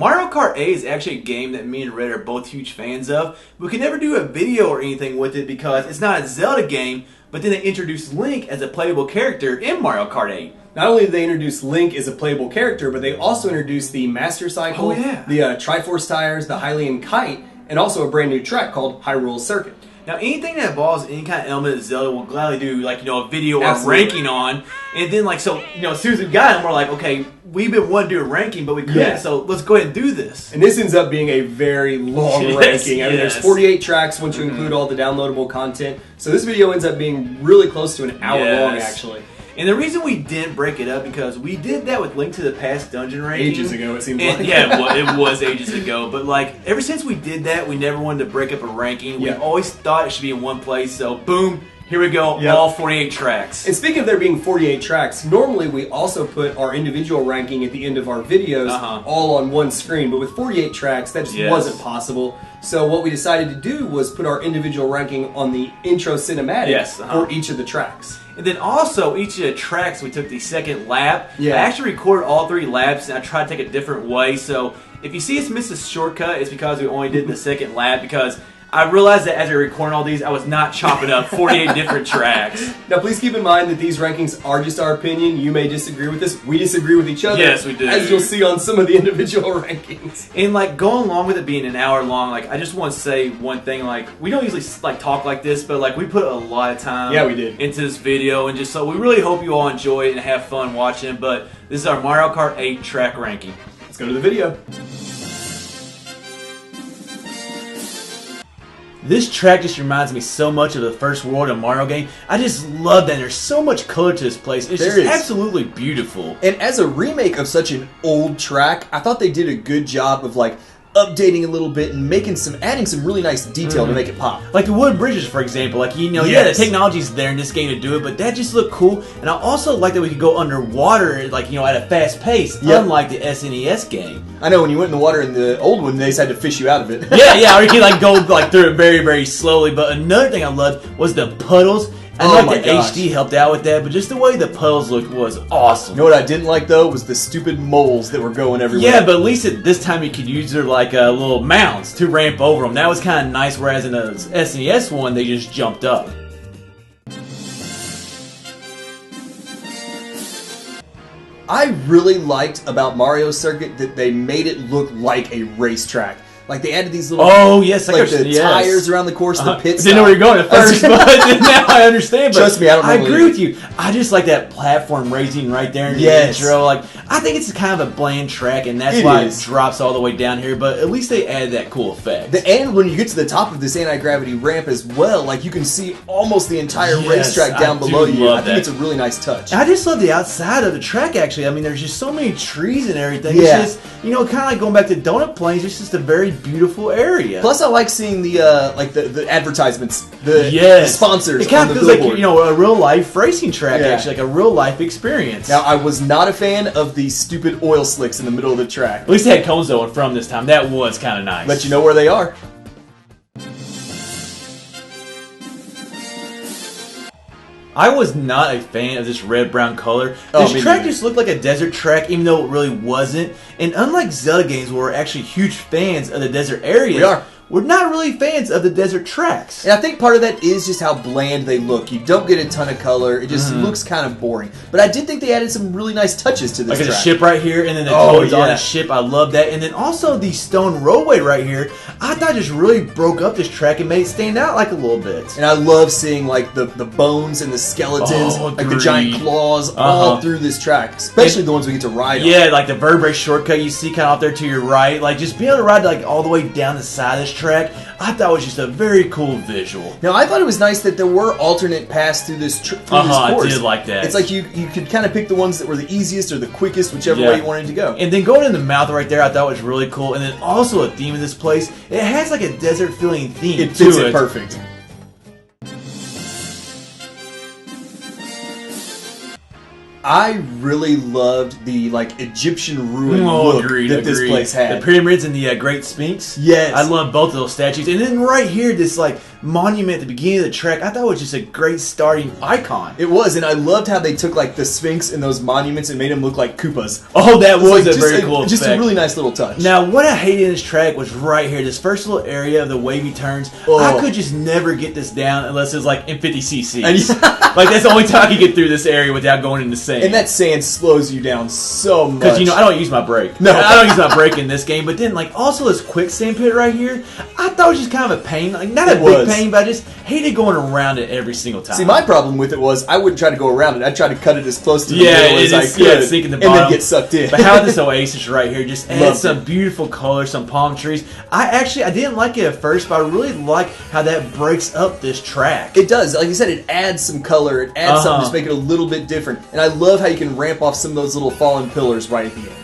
Mario Kart 8 is actually a game that me and Red are both huge fans of. We could never do a video or anything with it because it's not a Zelda game, but then they introduced Link as a playable character in Mario Kart 8. Not only did they introduce Link as a playable character, but they also introduced the Master Cycle, the Triforce tires, the Hylian Kite, and also a brand new track called Hyrule Circuit. Now, anything that involves any kind of element of Zelda, we'll gladly do, like, a video or ranking on. And then, as soon as we got them, we're like, okay, we've been wanting to do a ranking, but we couldn't, so let's go ahead and do this. And this ends up being a very long ranking. I mean, there's 48 tracks once you include all the downloadable content. So this video ends up being really close to an hour long, actually. And the reason we didn't break it up because we did that with Link to the Past dungeon ranking. Ages ago, it seems like. Yeah, it was ages ago. But ever since we did that, we never wanted to break up a ranking. We always thought it should be in one place. So boom, here we go, all 48 tracks. And speaking of there being 48 tracks, normally we also put our individual ranking at the end of our videos all on one screen. But with 48 tracks, that just wasn't possible. So what we decided to do was put our individual ranking on the intro cinematic for each of the tracks. And then also, each of the tracks, we took the second lap. I actually recorded all 3 laps, and I tried to take a different way. So if you see us miss a shortcut, it's because we only did the second lap, because I realized that as we were recording all these, I was not chopping up 48 different tracks. Now, please keep in mind that these rankings are just our opinion. You may disagree with us. We disagree with each other. Yes, we do. As you'll see on some of the individual rankings. And, going along with it being an hour long, I just want to say one thing. We don't usually, talk like this, but, we put a lot of time into this video. And just so we really hope you all enjoy it and have fun watching. But this is our Mario Kart 8 track ranking. Let's go to the video. This track just reminds me so much of the first world of Mario game. I just love that. There's so much color to this place. It's just absolutely beautiful. And as a remake of such an old track, I thought they did a good job of updating a little bit and adding some really nice detail to make it pop. Like the wood bridges, for example. The technology's there in this game to do it, but that just looked cool. And I also like that we could go underwater, at a fast pace, unlike the SNES game. I know, when you went in the water in the old one, they just had to fish you out of it. or you could go through it very, very slowly. But another thing I loved was the puddles. I the HD helped out with that, but just the way the puddles looked was awesome. You know what I didn't like, though, was the stupid moles that were going everywhere. Yeah, but at least at this time you could use their little mounts to ramp over them. That was kind of nice, whereas in the SNES one, they just jumped up. I really liked about Mario Circuit that they made it look like a racetrack. They added these little tires around the course of the pit stop. Didn't know where you're going at first, but now I understand. But trust me, I agree with you. I just like that platform racing right there in the intro. I think it's kind of a bland track, and that's why it drops all the way down here. But at least they added that cool effect. And when you get to the top of this anti-gravity ramp as well, you can see almost the entire racetrack down below you. I think it's a really nice touch. I just love the outside of the track. Actually, I mean, there's just so many trees and everything. It's just kind of like going back to Donut Plains. It's just a very beautiful area. Plus, I like seeing the the advertisements, the sponsors. It kind of feels like a real life racing track, actually, like a real life experience. Now, I was not a fan of the stupid oil slicks in the middle of the track. At least they had cones though from this time. That was kind of nice. Let you know where they are. I was not a fan of this red-brown color. This track just looked like a desert track, even though it really wasn't. And unlike Zelda games, where we're actually huge fans of the desert areas, we're not really fans of the desert tracks. And I think part of that is just how bland they look. You don't get a ton of color. It just looks kind of boring. But I did think they added some really nice touches to this track. Like the ship right here, and then the toads on the ship. I love that. And then also the stone roadway right here. I thought just really broke up this track and made it stand out a little bit. And I love seeing the bones and the skeletons, the giant claws all through this track. Especially the ones we get to ride on. Yeah, like the vertebrae shortcut you see kind of out there to your right. Just being able to ride all the way down the side of this track, I thought it was just a very cool visual. Now, I thought it was nice that there were alternate paths through this course. I did like that. It's like you could kind of pick the ones that were the easiest or the quickest, whichever way you wanted to go. And then going in the mouth right there, I thought was really cool. And then also a theme of this place, it has a desert feeling theme to it. It fits it perfect. I really loved the Egyptian ruin look that this place had. The pyramids and the Great Sphinx. Yes, I love both of those statues. And then right here, this monument at the beginning of the track, I thought it was just a great starting icon. It was, and I loved how they took like the Sphinx and those monuments and made them look like Koopas. Oh, that was a very cool Just effect. a really nice little touch. Now, what I hated in this track was right here, this first little area of the wavy turns. I could just never get this down unless it was like in 50cc. Like, that's the only time I could get through this area without going into sand. And that sand slows you down so much. Because, I don't use my brake. No. I don't use my brake in this game. But then, like, also this quicksand pit right here, I thought it was just kind of a pain. Like, not a big pain, but I just hated going around it every single time. See, my problem with it was I wouldn't try to go around it. I'd try to cut it as close to the middle as I could. Sink in the bottom. And then get sucked in. But how this oasis right here just adds some beautiful color, some palm trees. I didn't like it at first, but I really like how that breaks up this track. It does. Like you said, it adds some color. It adds something, just make it a little bit different. And I love how you can ramp off some of those little fallen pillars right at the end.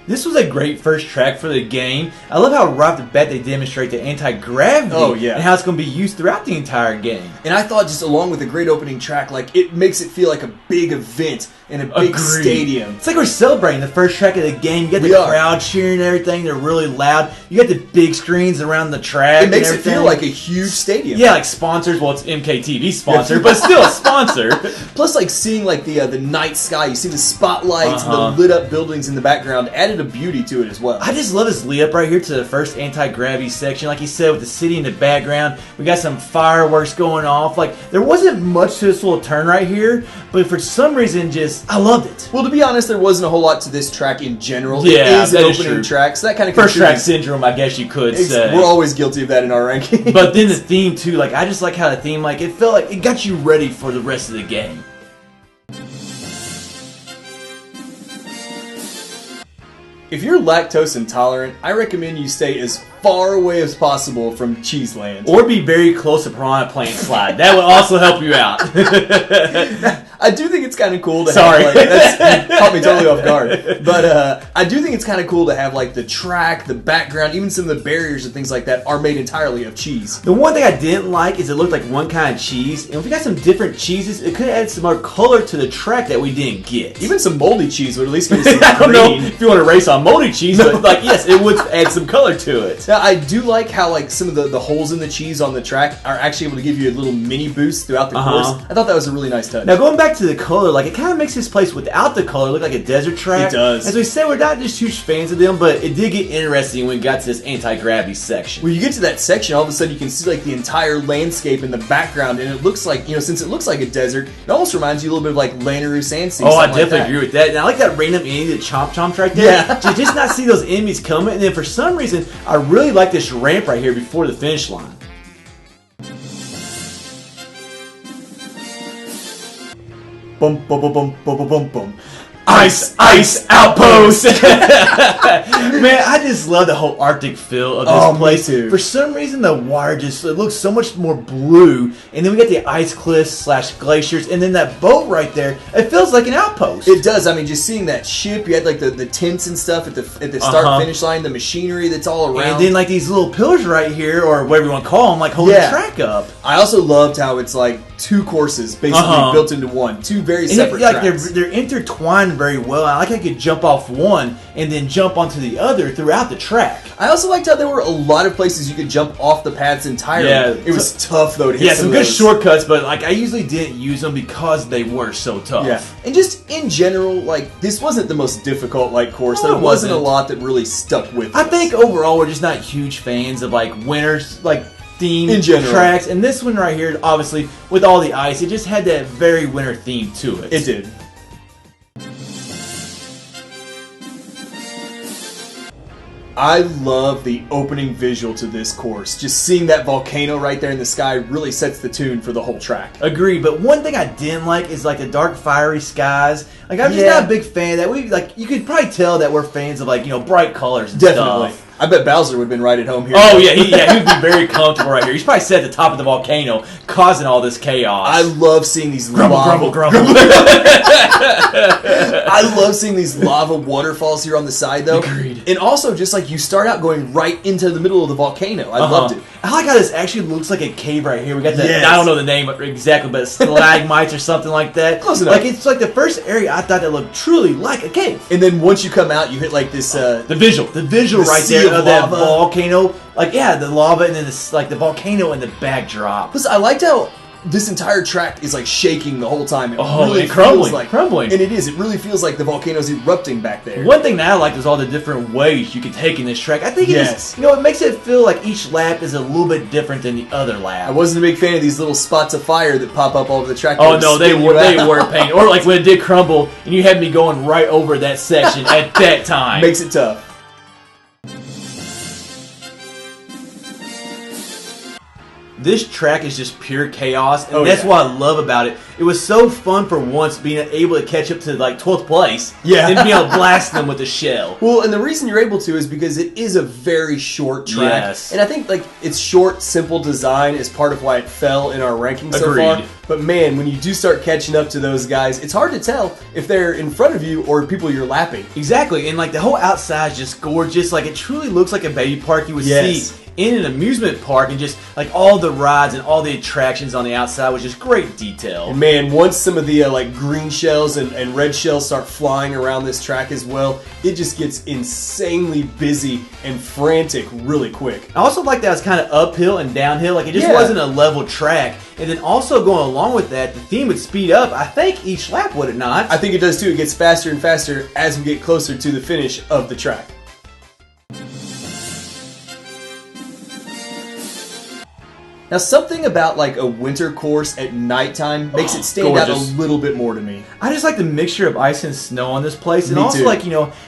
This was a great first track for the game. I love how right off the bat they demonstrate the anti-gravity and how it's going to be used throughout the entire game. And I thought just along with the great opening track, like it makes it feel like a big event in a big stadium. It's like we're celebrating the first track of the game. You got the crowd cheering and everything. They're really loud. You got the big screens around the track. It makes it feel like a huge stadium. Yeah, like sponsors. Well, it's MKTV sponsor, but still a sponsor. Plus, like seeing like the night sky, you see the spotlights and the lit up buildings in the background added a beauty to it as well. I just love this lead up right here to the first anti-gravity section. Like you said, with the city in the background, we got some fireworks going off. Like, there wasn't much to this little turn right here, but for some reason, I loved it. Well, to be honest, there wasn't a whole lot to this track in general. Yeah, it is an opening track, so that kind of first track syndrome, I guess you could say. We're always guilty of that in our ranking. But then the theme too, like I just like how the theme, like it felt like it got you ready for the rest of the game. If you're lactose intolerant, I recommend you stay as far away as possible from Cheeseland. Or be very close to Piranha Plant Slide. That would also help you out. I do think it's kind of cool to have, like, that caught me totally off guard. But I do think it's kind of cool to have, like, the track, the background, even some of the barriers and things like that are made entirely of cheese. The one thing I didn't like is it looked like one kind of cheese. And if we got some different cheeses, it could have added some more color to the track that we didn't get. Even some moldy cheese would at least give us some I don't green. know if you want to race on moldy cheese, but, like, yes, it would add some color to it. Now, I do like how, like, some of the holes in the cheese on the track are actually able to give you a little mini boost throughout the course. I thought that was a really nice touch. Now, going back to the color, like, it kind of makes this place without the color look like a desert track. It does. As we said, we're not just huge fans of them, but it did get interesting when we got to this anti-gravity section. When you get to that section, all of a sudden you can see, like, the entire landscape in the background, and it looks like, since it looks like a desert, it almost reminds you a little bit of, like, Lanaroo Sand-Sea. Oh, I definitely agree with that. And I like that random enemy that chomps right there. Yeah. To just not see those enemies coming, and then for some reason, I really like this ramp right here before the finish line. Bum, bum, bum, bum, bum, bum, bum. Ice Outpost! Man, I just love the whole Arctic feel of this place. Me too. For some reason, the water it looks so much more blue, and then we got the ice cliffs / glaciers, and then that boat right there. It feels like an outpost. It does. I mean, just seeing that ship, you had like the tents and stuff at the start finish line, the machinery that's all around, and then like these little pillars right here, or whatever you want to call them, like holding the track up. I also loved how it's like two courses basically built into one, two very separate tracks. They're intertwined very well. I like how you could jump off one and then jump onto the other throughout the track. I also liked how there were a lot of places you could jump off the paths entirely. Yeah, it was tough though to hit some good shortcuts, but like I usually didn't use them because they were so tough. Yeah, and just in general, like this wasn't the most difficult course. There wasn't a lot that really stuck with us. I think overall we're just not huge fans of like winners themed tracks, and this one right here, obviously with all the ice, it just had that very winter theme to it. It did. I love the opening visual to this course. Just seeing that volcano right there in the sky really sets the tune for the whole track. Agreed, but one thing I didn't like is like the dark fiery skies. Like I'm just not a big fan of that. You could probably tell that we're fans of bright colors and stuff. I bet Bowser would have been right at home here. Oh, yeah, he would be very comfortable right here. He's probably sat at the top of the volcano, causing all this chaos. I love seeing these grumble. I love seeing these lava waterfalls here on the side, though. Agreed. And also, just like you start out going right into the middle of the volcano. I loved it. I like how this actually looks like a cave right here. We got that. Yes. I don't know the name exactly, but stalagmites or something like that. Close enough. Like it's like the first area I thought that looked truly like a cave. And then once you come out, you hit like this. The visual right there of that volcano. Like the lava, and then this like the volcano in the backdrop. Plus, I liked how this entire track is like shaking the whole time. It really crumbling. And it is. It really feels like the volcano's erupting back there. One thing that I liked was all the different ways you can take in this track. I think it is, it makes it feel like each lap is a little bit different than the other lap. I wasn't a big fan of these little spots of fire that pop up all over the track. Oh no, they were pain. Or like when it did crumble, and you had me going right over that section at that time. Makes it tough. This track is just pure chaos, and that's what I love about it. It was so fun for once being able to catch up to like 12th place, and being able to blast them with a shell. Well, and the reason you're able to is because it is a very short track, and I think like its short, simple design is part of why it fell in our ranking so far. But man, when you do start catching up to those guys, it's hard to tell if they're in front of you or people you're lapping. Exactly, and like the whole outside is just gorgeous. Like it truly looks like a baby park you would see in an amusement park, and just like all the rides and all the attractions on the outside was just great detail. And man, once some of the like green shells and red shells start flying around this track as well, it just gets insanely busy and frantic really quick. I also like that it's kind of uphill and downhill, like it just wasn't a level track. And then also going along with that, the theme would speed up, I think, each lap, would it not? I think it does too. It gets faster and faster as we get closer to the finish of the track. Now, something about like a winter course at nighttime makes it stand out a little bit more to me. I just like the mixture of ice and snow on this place, and also like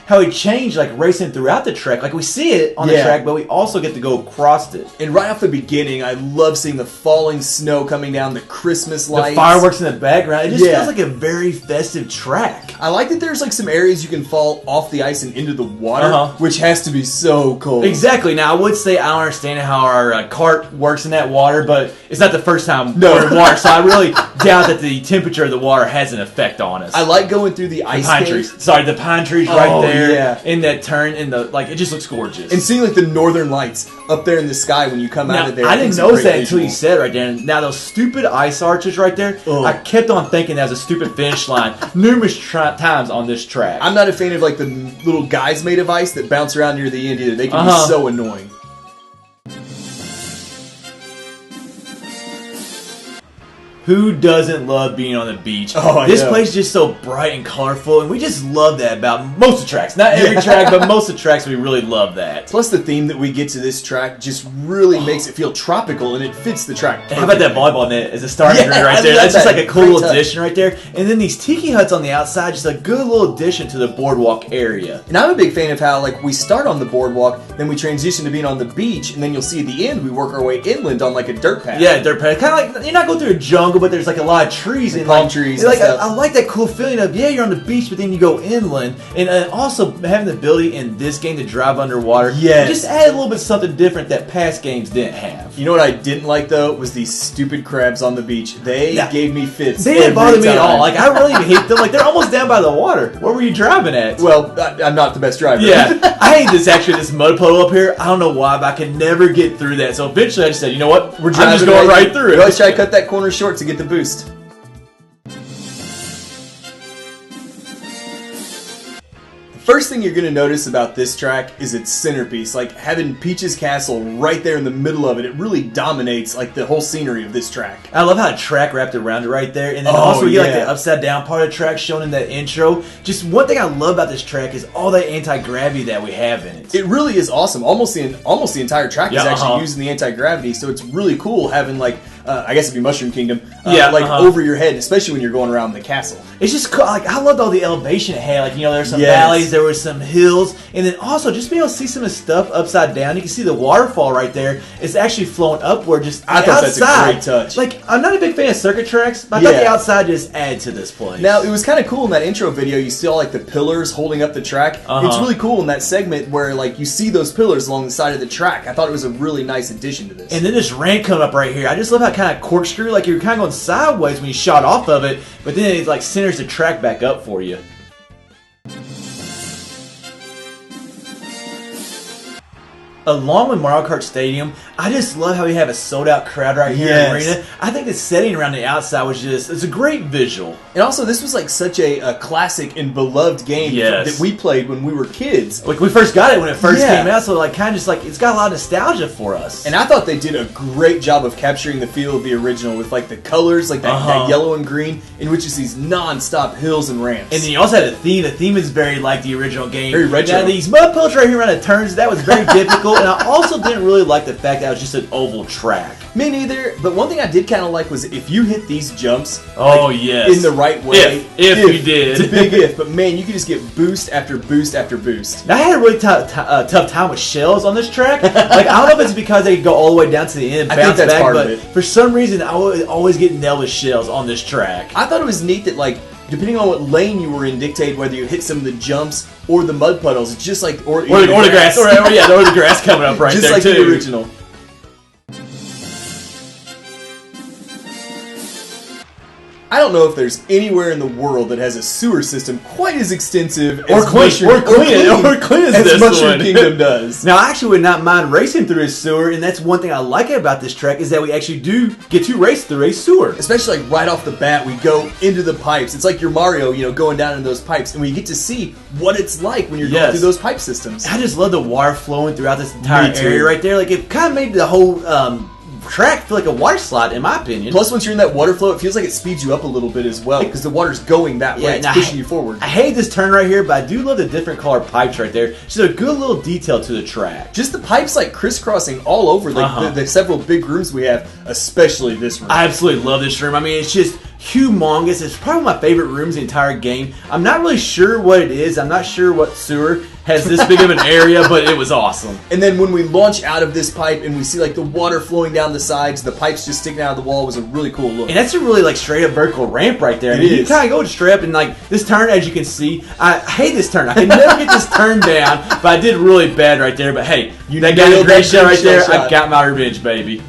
how it changed like racing throughout the track. Like we see it on the track, but we also get to go across it. And right off the beginning, I love seeing the falling snow coming down, the Christmas lights, the fireworks in the background. It just feels like a very festive track. I like that there's like some areas you can fall off the ice and into the water, which has to be so cold. Exactly. Now I would say I don't understand how our cart works in that water, but it's not the first time we're in water, so I really doubt that the temperature of the water has an effect on us. I like going through the ice pine trees. Sorry, the pine trees right there in that turn, in the it just looks gorgeous. And seeing like the northern lights up there in the sky when you come out of there. I didn't notice that until you said it right there. Now those stupid ice arches right there, I kept on thinking that was a stupid finish line numerous times on this track. I'm not a fan of like the little guys made of ice that bounce around near the end either. They can be so annoying. Who doesn't love being on the beach? This place is just so bright and colorful, and we just love that about most of the tracks. Not every track, but most of the tracks, we really love that. Plus, the theme that we get to this track just really makes it feel tropical, and it fits the track perfectly. How about that volleyball net as a starting grid right there? That's just like a cool little addition right there. And then these tiki huts on the outside, just a good little addition to the boardwalk area. And I'm a big fan of how like we start on the boardwalk, then we transition to being on the beach, and then you'll see at the end we work our way inland on like a dirt path. Yeah, dirt path. Kind of like, you're not going through a jungle, but there's like a lot of trees and palm trees. Like I like that cool feeling of you're on the beach, but then you go inland, and also having the ability in this game to drive underwater. Yes, just add a little bit of something different that past games didn't have. You know what I didn't like though was these stupid crabs on the beach. They gave me fits. They didn't bother me at all. Like I really hate them. Like they're almost down by the water. What were you driving at? Well, I'm not the best driver. Yeah, I hate this mud puddle up here. I don't know why, but I can never get through that. So eventually, I just said, you know what? I'm just going right through it. We always try to cut that corner short to get the boost. First thing you're going to notice about this track is its centerpiece. Like having Peach's Castle right there in the middle of it, it really dominates like the whole scenery of this track. I love how the track wrapped around it right there, and then also you get like the upside down part of the track shown in that intro. Just one thing I love about this track is all the anti-gravity that we have in it. It really is awesome. Almost the entire track is actually using the anti-gravity, so it's really cool having like I guess it'd be Mushroom Kingdom, over your head, especially when you're going around the castle. It's just cool. Like I loved all the elevation it had. Like there's some valleys, there were some hills, and then also just being able to see some of the stuff upside down. You can see the waterfall right there. It's actually flowing upward. I thought that's a great touch. Like I'm not a big fan of circuit tracks, but I thought the outside just added to this place. Now it was kind of cool in that intro video. You saw like the pillars holding up the track. It's really cool in that segment where like you see those pillars along the side of the track. I thought it was a really nice addition to this. And then this ramp coming up right here. I just love how it kind of corkscrew, like you're kind of going sideways when you shot off of it, but then it like centers the track back up for you. along with Mario Kart Stadium, I just love how we have a sold-out crowd right here in the arena. I think the setting around the outside was it's a great visual. And also, this was like such a classic and beloved game that we played when we were kids. Like, we first got it when it first came out, so like kind of just like, it's got a lot of nostalgia for us. And I thought they did a great job of capturing the feel of the original with like the colors, like that yellow and green, in which is these non-stop hills and ramps. And then you also had a theme. The theme is very like the original game. Very retro. Now, these mud puddles right here around the turns, that was very difficult. And I also didn't really like the fact that it was just an oval track. Me neither, but one thing I did kind of like was if you hit these jumps in the right way. If you did. It's a big if, but man, you could just get boost after boost after boost. Now, I had a really tough time with shells on this track. Like, I don't know if it's because they go all the way down to the end and bounce back, but for some reason, I would always get nailed with shells on this track. I thought it was neat that, like, depending on what lane you were in, dictated whether you hit some of the jumps or the mud puddles. It's just like or the grass, or the grass coming up right just there like too. The original. I don't know if there's anywhere in the world that has a sewer system quite as extensive or clean as this Mushroom one. Kingdom does. Now, I actually would not mind racing through a sewer, and that's one thing I like about this track is that we actually do get to race through a sewer. Especially like right off the bat, we go into the pipes. It's like your Mario, going down into those pipes, and we get to see what it's like when you're going through those pipe systems. I just love the water flowing throughout this entire area right there. Like, it kind of made the whole track feel like a water slide, in my opinion. Plus, once you're in that water flow, it feels like it speeds you up a little bit as well, because the water's going that way. It's pushing you forward. I hate this turn right here, but I do love the different color pipes right there. Just a good little detail to the track. Just the pipes like crisscrossing all over the several big rooms we have, especially this room. I absolutely love this room. I mean, it's just humongous. It's probably my favorite rooms in the entire game. I'm not really sure what it is. I'm not sure what sewer has this big of an area, but it was awesome. And then when we launch out of this pipe and we see like the water flowing down the sides, the pipes just sticking out of the wall, was a really cool look. And that's a really like straight up vertical ramp right there. You kind of go straight up, and like this turn, as you can see, I hate this turn. I can never get this turn down, but I did really bad right there. But hey, that got a great shot right there. I got my revenge, baby.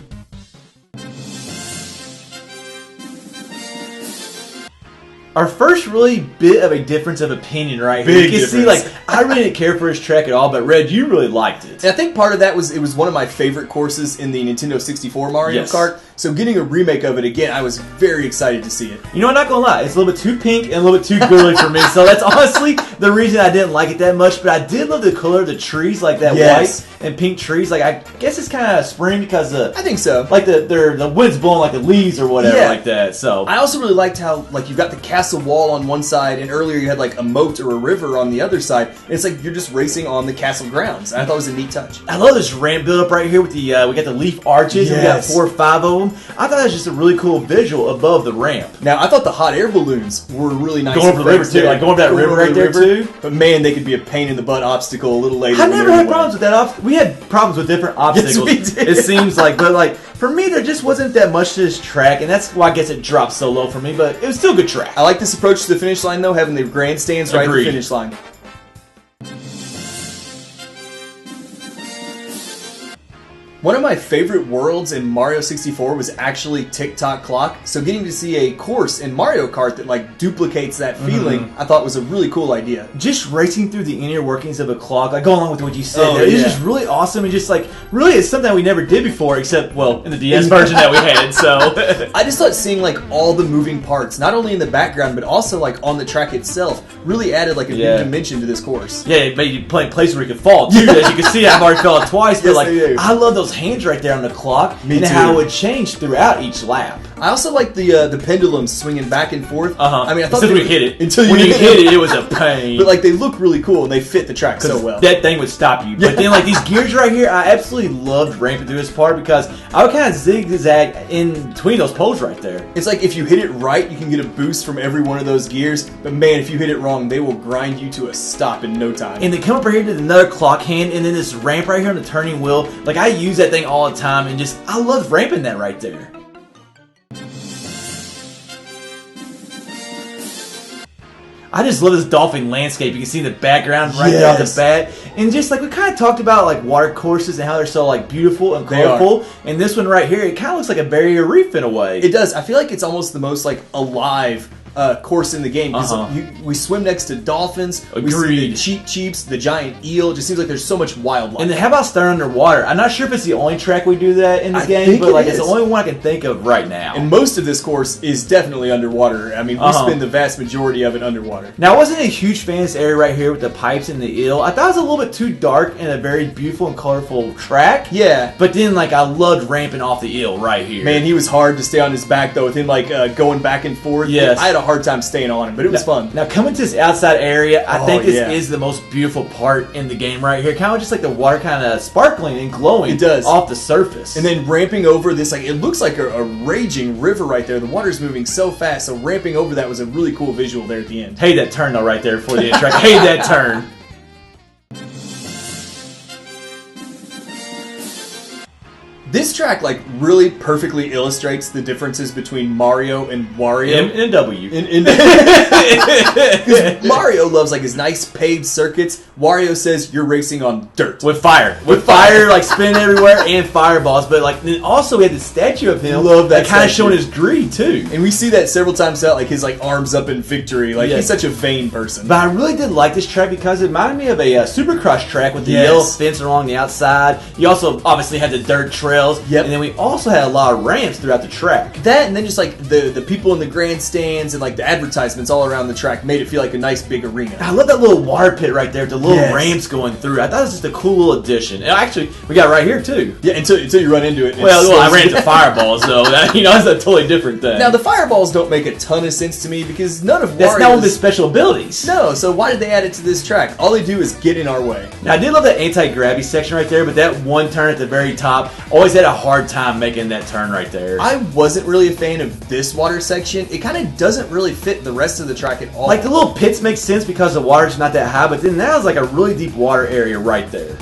Our first really bit of a difference of opinion right here. You can see, like, I really didn't care for this track at all, but Red, you really liked it. And I think part of that was it was one of my favorite courses in the Nintendo 64 Mario Kart. So getting a remake of it again, I was very excited to see it. You know, I'm not gonna lie, it's a little bit too pink and a little bit too girly for me. So that's honestly the reason I didn't like it that much. But I did love the color of the trees, like that white and pink trees. Like, I guess it's kind of spring because I think so. Like the wind's blowing like the leaves or whatever like that. So I also really liked how like you've got the castle wall on one side, and earlier you had like a moat or a river on the other side. And it's like you're just racing on the castle grounds. I thought it was a neat touch. I love this ramp build up right here with the we got the leaf arches. And we got 4 or 5 of them. I thought that was just a really cool visual above the ramp. Now I thought the hot air balloons were really nice. Going over the river too, like going over that river right there too. But man, they could be a pain in the butt obstacle a little later. I never had problems with that. We had problems with different obstacles. Yes, we did. It seems like, but like for me, there just wasn't that much to this track, and that's why I guess it dropped so low for me. But it was still a good track. I like this approach to the finish line though, having the grandstands right at the finish line. One of my favorite worlds in Mario 64 was actually Tick-Tock Clock, so getting to see a course in Mario Kart that like duplicates that feeling, I thought was a really cool idea. Just racing through the inner workings of a clock, like going along with what you said there, it's just really awesome, and just like, really it's something that we never did before, except, well, in the DS version that we had, so. I just thought seeing like all the moving parts, not only in the background, but also like on the track itself, really added like a new dimension to this course. Yeah, it made you play a place where you could fall, too. As you can see, I've already fell twice, but like, I love those hands right there on the clock, and how it would change throughout each lap. I also like the pendulums swinging back and forth. I mean, I thought until you hit it. Until when you hit it, it was a pain. But like, they look really cool and they fit the track so well. That thing would stop you. But then, like these gears right here, I absolutely loved ramping through this part because I would kind of zigzag in between those poles right there. It's like if you hit it right, you can get a boost from every one of those gears. But man, if you hit it wrong, they will grind you to a stop in no time. And they come up right here to another clock hand, and then this ramp right here on the turning wheel. Like, I use that thing all the time, and just I love ramping that right there. I just love this dolphin landscape. You can see the background right there off the bat. And just like we kind of talked about like water courses and how they're so like beautiful and colorful. And this one right here, it kind of looks like a barrier reef in a way. It does. I feel like it's almost the most like alive course in the game. We swim next to dolphins. We see the Cheep Cheeps, the giant eel. It just seems like there's so much wildlife. And then how about starting underwater? I'm not sure if it's the only track we do that in the game, but like it's the only one I can think of right now. And most of this course is definitely underwater. I mean, we spend the vast majority of it underwater. Now, I wasn't a huge fan of this area right here with the pipes and the eel. I thought it was a little bit too dark and a very beautiful and colorful track. Yeah. But then, like, I loved ramping off the eel right here. Man, he was hard to stay on his back, though, with him, like, going back and forth. Yes. I had a hard time staying on him, but it was fun. Now, coming to this outside area, I think this is the most beautiful part in the game right here. Kind of just like the water kind of sparkling and glowing off the surface. And then ramping over this, like, it looks like a raging river right there. The water's moving so fast, so ramping over that was a really cool visual there at the end. Hey, that turn, though, right there before the track. Hey, that turn. This track, like, really perfectly illustrates the differences between Mario and Wario. M and W. Because Mario loves, like, his nice paved circuits. Wario says you're racing on dirt. With fire. With fire, like, spinning everywhere, and fireballs. But, like, then also we had the statue of him. Love that kind of showing his greed, too. And we see that several times out, like, his, like, arms up in victory. Like, he's such a vain person. But I really did like this track because it reminded me of a Supercross track with the yellow fence along the outside. You also, obviously, had the dirt trails. Yep. And then we also had a lot of ramps throughout the track. That, and then just like the people in the grandstands and like the advertisements all around the track made it feel like a nice big arena. I love that little water pit right there with the little ramps going through. I thought it was just a cool little addition. And actually, we got it right here too. Yeah, until you run into it. Well, I ran into fireballs, so that, that's a totally different thing. Now, the fireballs don't make a ton of sense to me because none of That's not one of his special abilities. No, so why did they add it to this track? All they do is get in our way. Now, I did love that anti-gravity section right there, but that one turn at the very top, always had a hard time making that turn right there. I wasn't really a fan of this water section. It kind of doesn't really fit the rest of the track at all. Like, the little pits make sense because the water's not that high, but then that was like a really deep water area right there.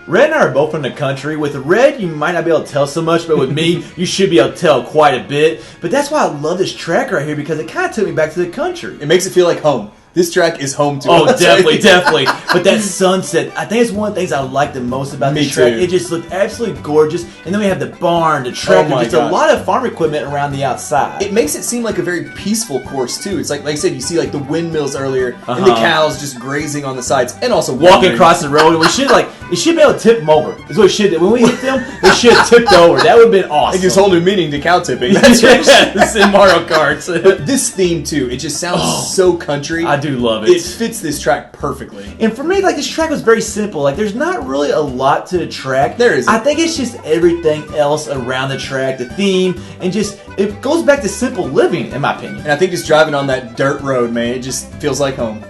Red and I are both from the country. With Red, you might not be able to tell so much, but with me, you should be able to tell quite a bit. But that's why I love this track right here, because it kind of took me back to the country. It makes it feel like home. This track is home to us. Oh, definitely, definitely. But that sunset, I think it's one of the things I like the most about this track. It just looked absolutely gorgeous. And then we have the barn, the tractor, just a lot of farm equipment around the outside. It makes it seem like a very peaceful course, too. It's like I said, you see like the windmills earlier, and the cows just grazing on the sides, and also walking across the road. We should it should be able to tip them over. That's what we should do. When we hit them, they should have tipped over. That would have been awesome. It gives whole new meaning to cow tipping. That's right. Yes, in Mario Kart. But this theme, too, it just sounds so country. I do love it. It fits this track perfectly. And for me, like, this track was very simple. Like, there's not really a lot to the track. There isn't. I think it's just everything else around the track, the theme, and just, it goes back to simple living, in my opinion. And I think just driving on that dirt road, man, it just feels like home.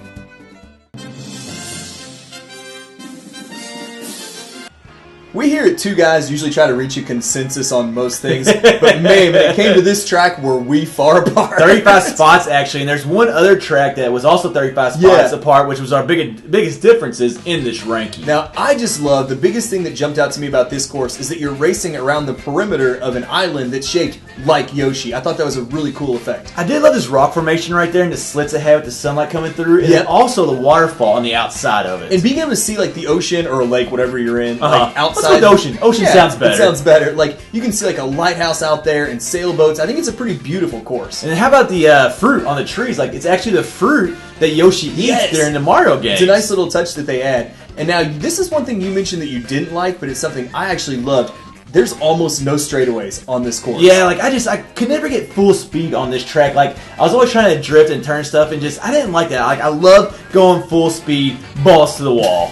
We here at Two Guys usually try to reach a consensus on most things, but man, when it came to this track, were we far apart. 35 spots, actually, and there's one other track that was also 35 spots apart, which was our biggest differences in this ranking. Now, I just love, the biggest thing that jumped out to me about this course is that you're racing around the perimeter of an island that's shaped like Yoshi. I thought that was a really cool effect. I did love this rock formation right there and the slits ahead with the sunlight coming through, and then also the waterfall on the outside of it. And being able to see like the ocean or a lake, whatever you're in, like outside. Let's go to ocean. Ocean sounds better. It sounds better. Like, you can see like a lighthouse out there and sailboats. I think it's a pretty beautiful course. And how about the fruit on the trees? Like, it's actually the fruit that Yoshi eats during the Mario game. It's a nice little touch that they add. And now, this is one thing you mentioned that you didn't like, but it's something I actually loved. There's almost no straightaways on this course. Yeah, like, I could never get full speed on this track. Like, I was always trying to drift and turn stuff, and I didn't like that. Like, I love going full speed, balls to the wall.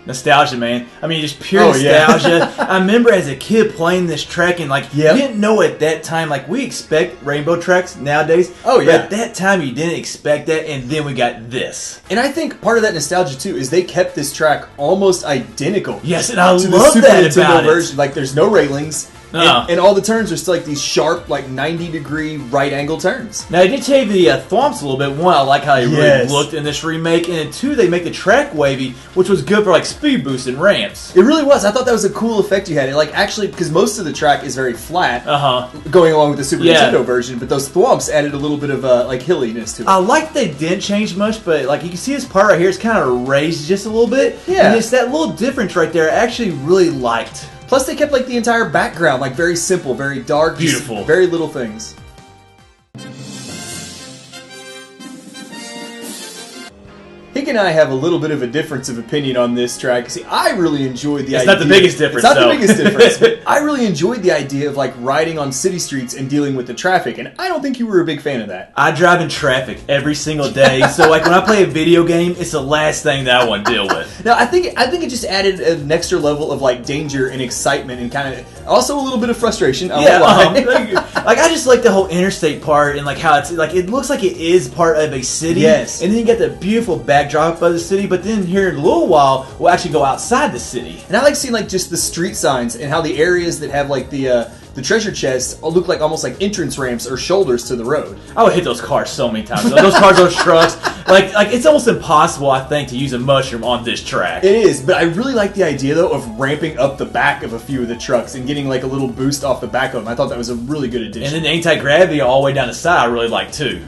Nostalgia, man. I mean, just pure nostalgia. I remember as a kid playing this track, and like, you didn't know at that time, like, we expect rainbow tracks nowadays. But at that time, you didn't expect that, and then we got this. And I think part of that nostalgia too is they kept this track almost identical. Yes, and I love the Super that Nintendo about version. Like, there's no railings. And all the turns are still like these sharp, like 90-degree right angle turns. Now, I did change the thwomps a little bit. One, I like how they really looked in this remake. And then two, they make the track wavy, which was good for like speed boosts and ramps. It really was. I thought that was a cool effect you had. It, like, actually, because most of the track is very flat, going along with the Super Nintendo version, but those thwomps added a little bit of like hilliness to it. I like they didn't change much, but like you can see this part right here, it's kind of raised just a little bit. Yeah. And it's that little difference right there I actually really liked. Plus, they kept like the entire background like very simple, very dark, beautiful, very little things. Hick and I have a little bit of a difference of opinion on this track. See, I really enjoyed the idea. It's not the biggest difference, It's not the biggest difference, but I really enjoyed the idea of like riding on city streets and dealing with the traffic, and I don't think you were a big fan of that. I drive in traffic every single day, so like when I play a video game, it's the last thing that I want to deal with. Now, I think it just added an extra level of like danger and excitement and kind of also a little bit of frustration. Like I just like the whole interstate part and like how it's like it looks like it is part of a city. Yes. And then you get the beautiful backdrop of the city, but then here in a little while we'll actually go outside the city. And I like seeing like just the street signs and how the areas that have like the treasure chests look like almost like entrance ramps or shoulders to the road. I would hit those cars so many times. Those cars, those trucks, like it's almost impossible, I think, to use a mushroom on this track. It is, but I really like the idea though of ramping up the back of a few of the trucks and getting like a little boost off the back of them. I thought that was a really good addition. And then the anti-gravity all the way down the side I really like too.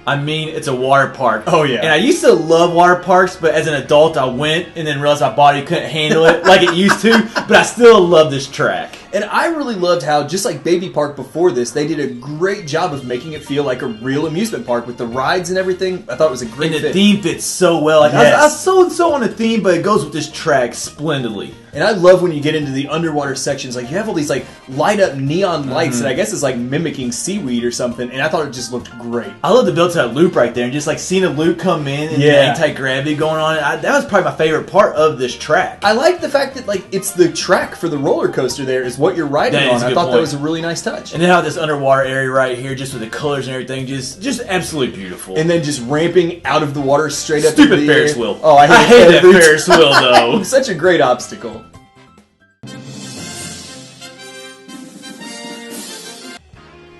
I mean, it's a water park. Oh, yeah. And I used to love water parks, but as an adult, I went and then realized my body couldn't handle it like it used to. But I still love this track. And I really loved how, just like Baby Park before this, they did a great job of making it feel like a real amusement park with the rides and everything. I thought it was a great fit. And the theme fits so well. Like I was so on the theme, but it goes with this track splendidly. And I love when you get into the underwater sections. Like, you have all these, like, light-up neon lights that I guess is, like, mimicking seaweed or something. And I thought it just looked great. I love the build to that loop right there. And just, like, seeing a loop come in and the anti-gravity going on. That was probably my favorite part of this track. I like the fact that, like, it's the track for the roller coaster there is what you're riding on. I thought that was a really nice touch. And then how this underwater area right here, just with the colors and everything, just absolutely beautiful. And then just ramping out of the water straight up Stupid Ferris wheel. Oh, I hate that Ferris wheel, though. Such a great obstacle.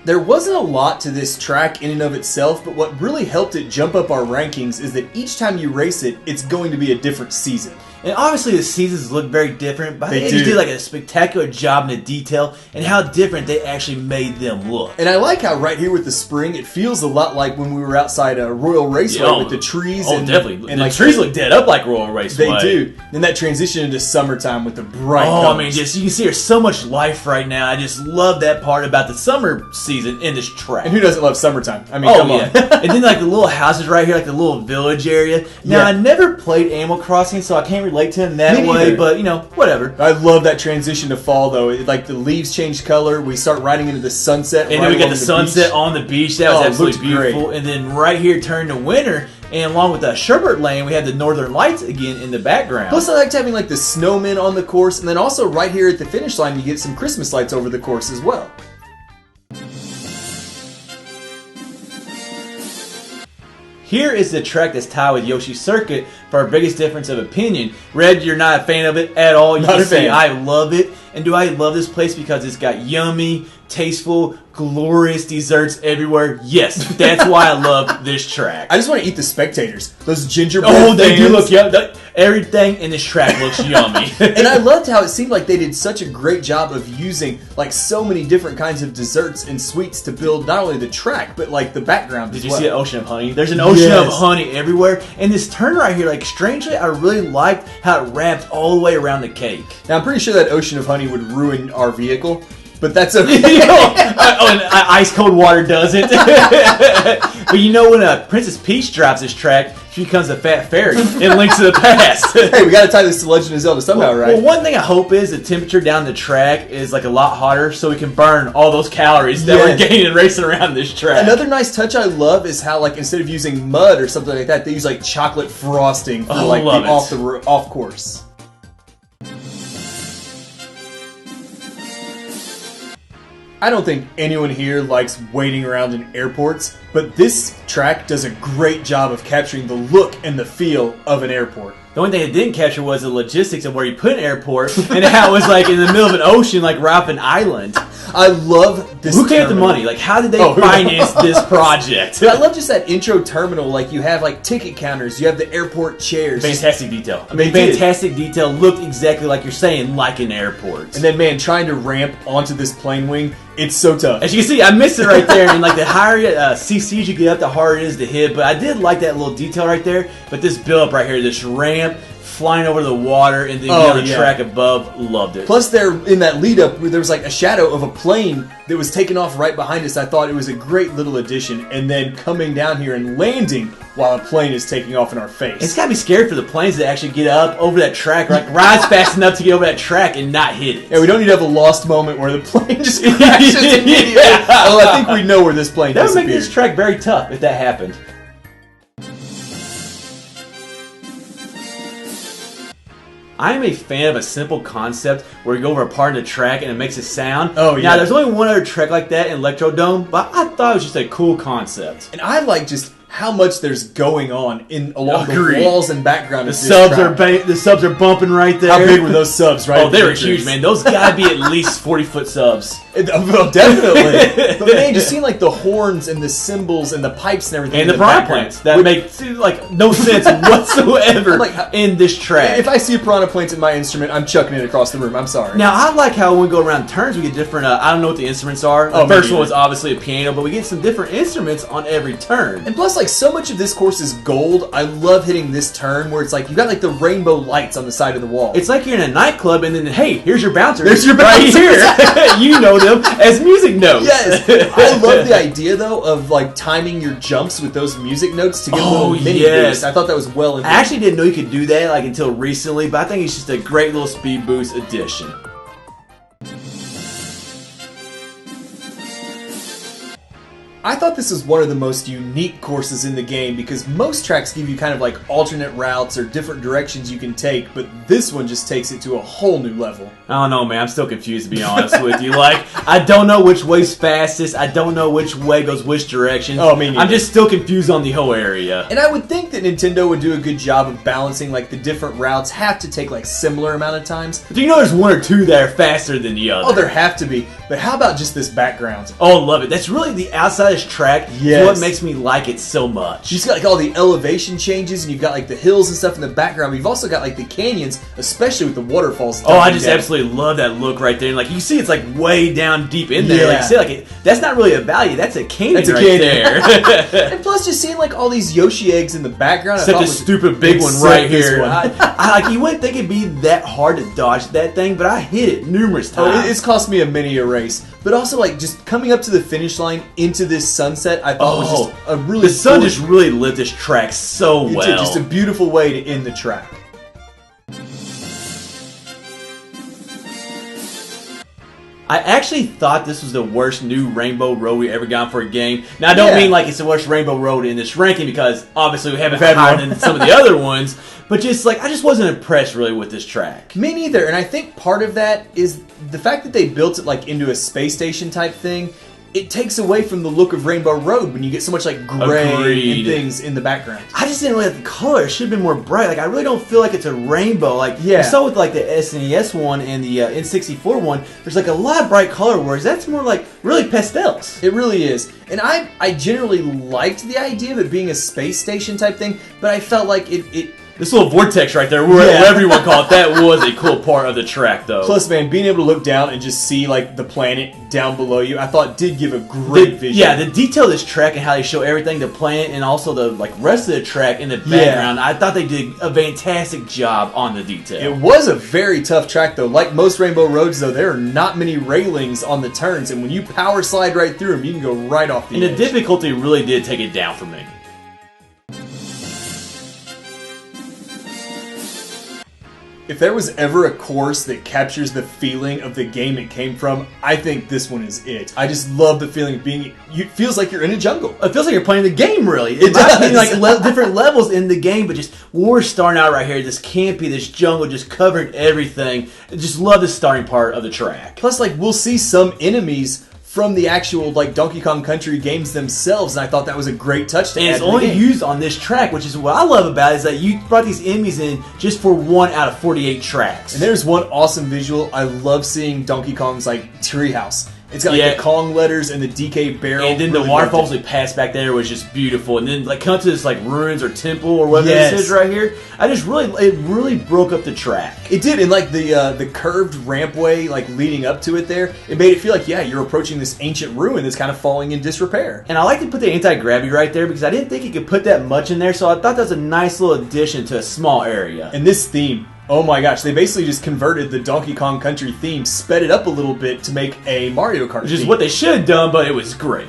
There wasn't a lot to this track in and of itself, but what really helped it jump up our rankings is that each time you race it, it's going to be a different season. And obviously the seasons look very different, but they do. did like a spectacular job in the detail and how different they actually made them look. And I like how right here with the spring, it feels a lot like when we were outside a Royal Raceway with the trees. Oh, definitely. And the trees look dead up like Royal Raceway. They do. Then that transition into summertime with the bright colors. I mean, just you can see there's so much life right now. I just love that part about the summer season in this track. And who doesn't love summertime? I mean, come on. And then like the little houses right here, like the little village area. Now, I never played Animal Crossing, so I can't relate to them that way. But, you know, whatever. I love that transition to fall, though. Like, the leaves change color. We start riding into the sunset. And then we get the sunset on the beach. That was absolutely beautiful. Great. And then right here, turn to winter. And along with the Sherbert Lane, we have the Northern Lights again in the background. Plus, I liked having, like, the snowmen on the course. And then also, right here at the finish line, you get some Christmas lights over the course as well. Here is the track that's tied with Yoshi Circuit for our biggest difference of opinion. Red, you're not a fan of it at all. You can say, I love it. And do I love this place because it's got yummy, tasteful, glorious desserts everywhere? Yes, that's why I love this track. I just want to eat the spectators. Those gingerbread they do look yummy. Everything in this track looks yummy. And I loved how it seemed like they did such a great job of using like so many different kinds of desserts and sweets to build not only the track, but like the background as well. Did you see an ocean of honey? There's an ocean of honey everywhere. And this turn right here, like strangely, I really liked how it wrapped all the way around the cake. Now I'm pretty sure that ocean of honey would ruin our vehicle. But that's okay. And ice cold water doesn't. But you know when Princess Peach drops this track, she becomes a fat fairy and links to the past. Hey, we got to tie this to Legend of Zelda somehow, right? Well, one thing I hope is the temperature down the track is like a lot hotter, so we can burn all those calories that we're gaining racing around this track. Another nice touch I love is how like instead of using mud or something like that, they use like chocolate frosting for like the off course. I don't think anyone here likes waiting around in airports, but this track does a great job of capturing the look and the feel of an airport. The only thing I didn't capture was the logistics of where you put an airport and how it was like in the middle of an ocean, like right off an island. I love this. Who came up with the money? Like, how did they finance this project? But I love just that intro terminal. Like, you have like ticket counters, you have the airport chairs. Fantastic detail. I mean, fantastic detail. Looked exactly like you're saying, like an airport. And then, man, trying to ramp onto this plane wing, it's so tough. As you can see, I missed it right there. And like the higher CCs you get up, the harder it is to hit. But I did like that little detail right there. But this build up right here, this ramp, flying over the water and then on the track above, loved it. Plus, there in that lead up, where there was like a shadow of a plane that was taken off right behind us. I thought it was a great little addition. And then coming down here and landing while a plane is taking off in our face. It's gotta be scary for the planes to actually get up over that track, like rise fast enough to get over that track and not hit it. Yeah, we don't need to have a lost moment where the plane just crashes immediately. Well, I think we know where this plane that disappeared. would make this track very tough if that happened. I am a fan of a simple concept where you go over a part of the track and it makes a sound. Oh, yeah. Now, there's only one other track like that in Electrodrome, but I thought it was just a cool concept. And I like just how much there's going on along the walls and background. The subs are bumping right there. How big were those subs? Right? Oh, they were huge, man. Those gotta be at least 40-foot subs. Well, definitely. But man, just seeing like the horns and the cymbals and the pipes and everything, and the piranha plants that make like no sense whatsoever in this track. If I see a piranha plants in my instrument, I'm chucking it across the room. I'm sorry. Now I like how when we go around turns, we get different. I don't know what the instruments are. The first one was obviously a piano, but we get some different instruments on every turn. And plus, like, so much of this course is gold. I love hitting this turn where it's like you got like the rainbow lights on the side of the wall. It's like you're in a nightclub, and then hey, here's your bouncer. There's your bouncer right here. You know them as music notes. Yes, I love the idea though of like timing your jumps with those music notes to get a little mini boost. I thought that was well. I actually didn't know you could do that like until recently, but I think it's just a great little speed boost addition. I thought this was one of the most unique courses in the game because most tracks give you kind of like alternate routes or different directions you can take, but this one just takes it to a whole new level. I don't know, man. I'm still confused, to be honest with you. Like, I don't know which way's fastest. I don't know which way goes which direction. Oh, me neither. I'm just still confused on the whole area. And I would think that Nintendo would do a good job of balancing, like, the different routes have to take, like, similar amount of times. But do you know there's one or two that are faster than the other? Oh, there have to be. But how about just this background? Oh, love it. That's really the outside of this track. Yes. What makes me like it so much. You've got, like, all the elevation changes, and you've got, like, the hills and stuff in the background, but you've also got, like, the canyons, especially with the waterfalls. Oh, I just absolutely love that look right there. And, like, you see it's, like, way down deep in there. Like, you see, like, that's not really a valley. That's a canyon there. And plus, just seeing, like, all these Yoshi eggs in the background. Except this stupid big one right here. I like, you wouldn't think it'd be that hard to dodge that thing, but I hit it numerous times. Oh, it's cost me a mini erase. But also, like, just coming up to the finish line into this sunset, I thought was just a really The sun just really lit this track so well. It's just a beautiful way to end the track. I actually thought this was the worst new Rainbow Road we ever gotten for a game. Now, I don't mean like it's the worst Rainbow Road in this ranking because obviously we haven't had higher than some of the other ones. But just like, I just wasn't impressed really with this track. Me neither. And I think part of that is the fact that they built it like into a space station type thing. It takes away from the look of Rainbow Road when you get so much like gray and things in the background. I just didn't really like the color. It should have been more bright. Like, I really don't feel like it's a rainbow. Like, we saw with like the SNES one and the N64 one, there's like a lot of bright color, whereas that's more like really pastels. It really is. And I generally liked the idea of it being a space station type thing, but I felt like this little vortex right there, whatever you want to call it, that was a cool part of the track, though. Plus, man, being able to look down and just see, like, the planet down below you, I thought did give a great vision. Yeah, the detail of this track and how they show everything, the planet, and also the like rest of the track in the background, I thought they did a fantastic job on the detail. It was a very tough track, though. Like most Rainbow Roads, though, there are not many railings on the turns, and when you power slide right through them, you can go right off the edge. And the difficulty really did take it down for me. If there was ever a course that captures the feeling of the game it came from, I think this one is it. I just love the feeling of being... It feels like you're in a jungle. It feels like you're playing the game, really. It does. I mean, like different levels in the game, but just we're starting out right here. This campy, this jungle, just covering everything. I just love the starting part of the track. Plus, like, we'll see some enemies from the actual like Donkey Kong Country games themselves, and I thought that was a great touch to add. And it's only used on this track, which is what I love about it, is that you brought these enemies in just for 1 out of 48 tracks. And there's one awesome visual. I love seeing Donkey Kong's like treehouse. It's got like the Kong letters and the DK barrel. And then the waterfalls we passed back there was just beautiful. And then like come to this like ruins or temple or whatever this is right here. It really broke up the track. It did, and like the curved rampway like leading up to it there, it made it feel like you're approaching this ancient ruin that's kind of falling in disrepair. And I like to put the anti-gravity right there because I didn't think you could put that much in there, so I thought that was a nice little addition to a small area. And this theme, oh my gosh, they basically just converted the Donkey Kong Country theme, sped it up a little bit to make a Mario Kart Which is what they should have done, but it was great.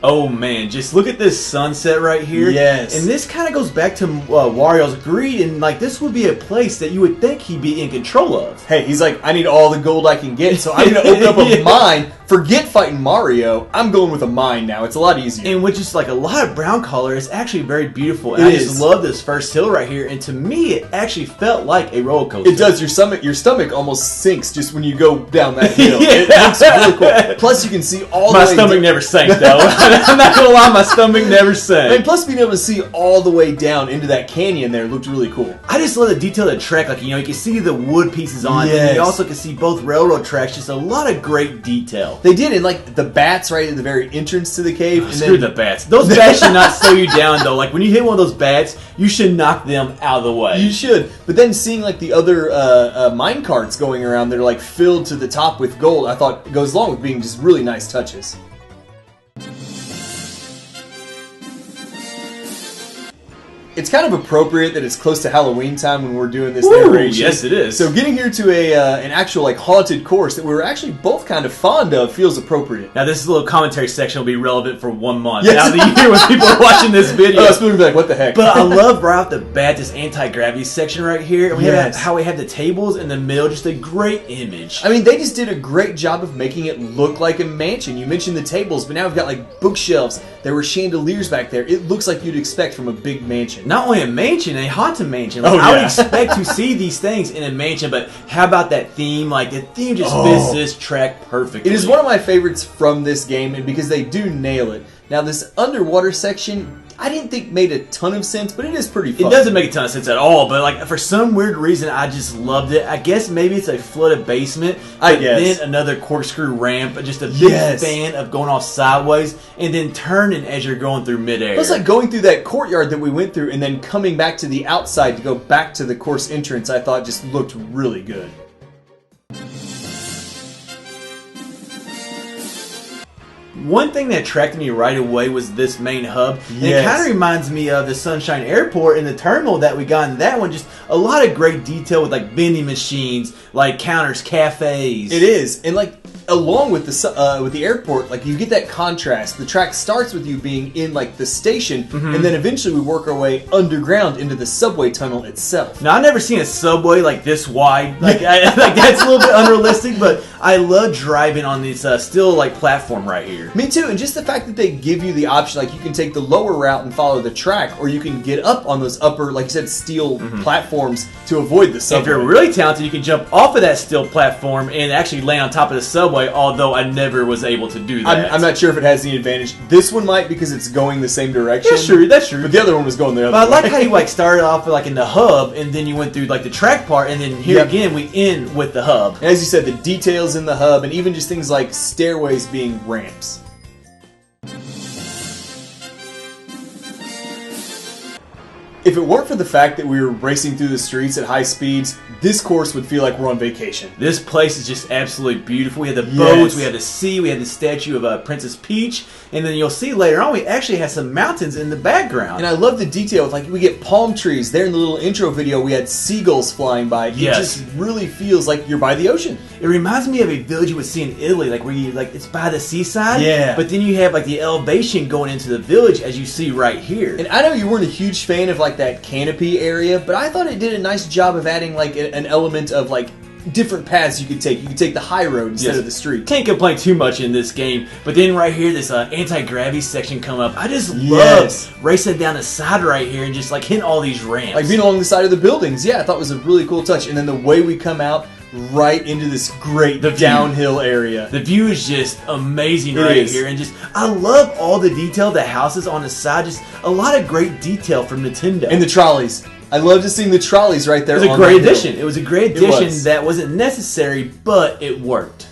Oh man, just look at this sunset right here. Yes. And this kind of goes back to Wario's greed, and like this would be a place that you would think he'd be in control of. Hey, he's like, I need all the gold I can get, so I'm going to open up a mine. Forget fighting Mario. I'm going with a mine now. It's a lot easier. And with just like a lot of brown color, it's actually very beautiful. And I just love this first hill right here. And to me, it actually felt like a roller coaster. It does. Your stomach almost sinks just when you go down that hill. It looks really cool. Plus, you can see all the way. My stomach never sank though. I'm not gonna lie, my stomach never sank. And plus, being able to see all the way down into that canyon there looked really cool. I just love the detail of the track. Like, you know, you can see the wood pieces on it. And you also can see both railroad tracks. Just a lot of great detail. They did, and like the bats right at the very entrance to the cave. And screw the bats. Those bats should not slow you down though. Like when you hit one of those bats, you should knock them out of the way. You should. But then seeing like the other mine carts going around that are like filled to the top with gold, I thought it goes along with being just really nice touches. It's kind of appropriate that it's close to Halloween time when we're doing this narration. Yes, it is. So getting here to an actual like haunted course that we were actually both kind of fond of feels appropriate. Now this little commentary section will be relevant for 1 month. Yes. Now the year when people are watching this video. People will be like, what the heck? But I love right off the bat this anti-gravity section right here. We have how we have the tables in the middle, just a great image. I mean, they just did a great job of making it look like a mansion. You mentioned the tables, but now we've got like bookshelves. There were chandeliers back there. It looks like you'd expect from a big mansion. Not only a mansion, a haunted mansion. Like, I would expect to see these things in a mansion, but how about that theme? Like, the theme just fits this track perfectly. It is one of my favorites from this game, and because they do nail it. Now, this underwater section, I didn't think made a ton of sense, but it is pretty fun. It doesn't make a ton of sense at all, but like for some weird reason, I just loved it. I guess maybe it's a flooded basement, but then another corkscrew ramp. Just a big fan of going off sideways and then turning as you're going through midair. It's like going through that courtyard that we went through and then coming back to the outside to go back to the course entrance. I thought just looked really good. One thing that attracted me right away was this main hub. And it kind of reminds me of the Sunshine Airport and the terminal that we got in that one. Just a lot of great detail with like vending machines, like counters, cafes. It is, and like along with the airport, like you get that contrast. The track starts with you being in like the station, and then eventually we work our way underground into the subway tunnel itself. Now I've never seen a subway like this wide. Like, like that's a little bit unrealistic, but I love driving on this still like platform right here. Me too, and just the fact that they give you the option, like you can take the lower route and follow the track, or you can get up on those upper, like you said, steel platforms to avoid the subway. If you're really talented, you can jump off of that steel platform and actually land on top of the subway, although I never was able to do that. I'm not sure if it has any advantage. This one might because it's going the same direction. That's true. But the other one was going the other way. But I like how you like started off like in the hub, and then you went through like the track part, and then here again we end with the hub. And as you said, the details in the hub, and even just things like stairways being ramps. If it weren't for the fact that we were racing through the streets at high speeds, this course would feel like we're on vacation. This place is just absolutely beautiful. We have the boats, we have the sea, we have the statue of Princess Peach, and then you'll see later on we actually have some mountains in the background. And I love the detail. Like we get palm trees. There in the little intro video, we had seagulls flying by. It just really feels like you're by the ocean. It reminds me of a village you would see in Italy, like where you like it's by the seaside. Yeah. But then you have like the elevation going into the village as you see right here. And I know you weren't a huge fan of like that canopy area, but I thought it did a nice job of adding like an element of like different paths you could take. You could take the high road instead of the street. Can't complain too much in this game. But then right here, this anti-gravity section come up. I just love racing down the side right here and just like hitting all these ramps. Like being along the side of the buildings. Yeah, I thought it was a really cool touch. And then the way we come out right into this great downhill area. The view is just amazing here. And just, I love all the detail, the houses on the side. Just a lot of great detail from Nintendo. And the trolleys. I love just seeing the trolleys right there. It was a great addition. It was a great addition that wasn't necessary, but it worked.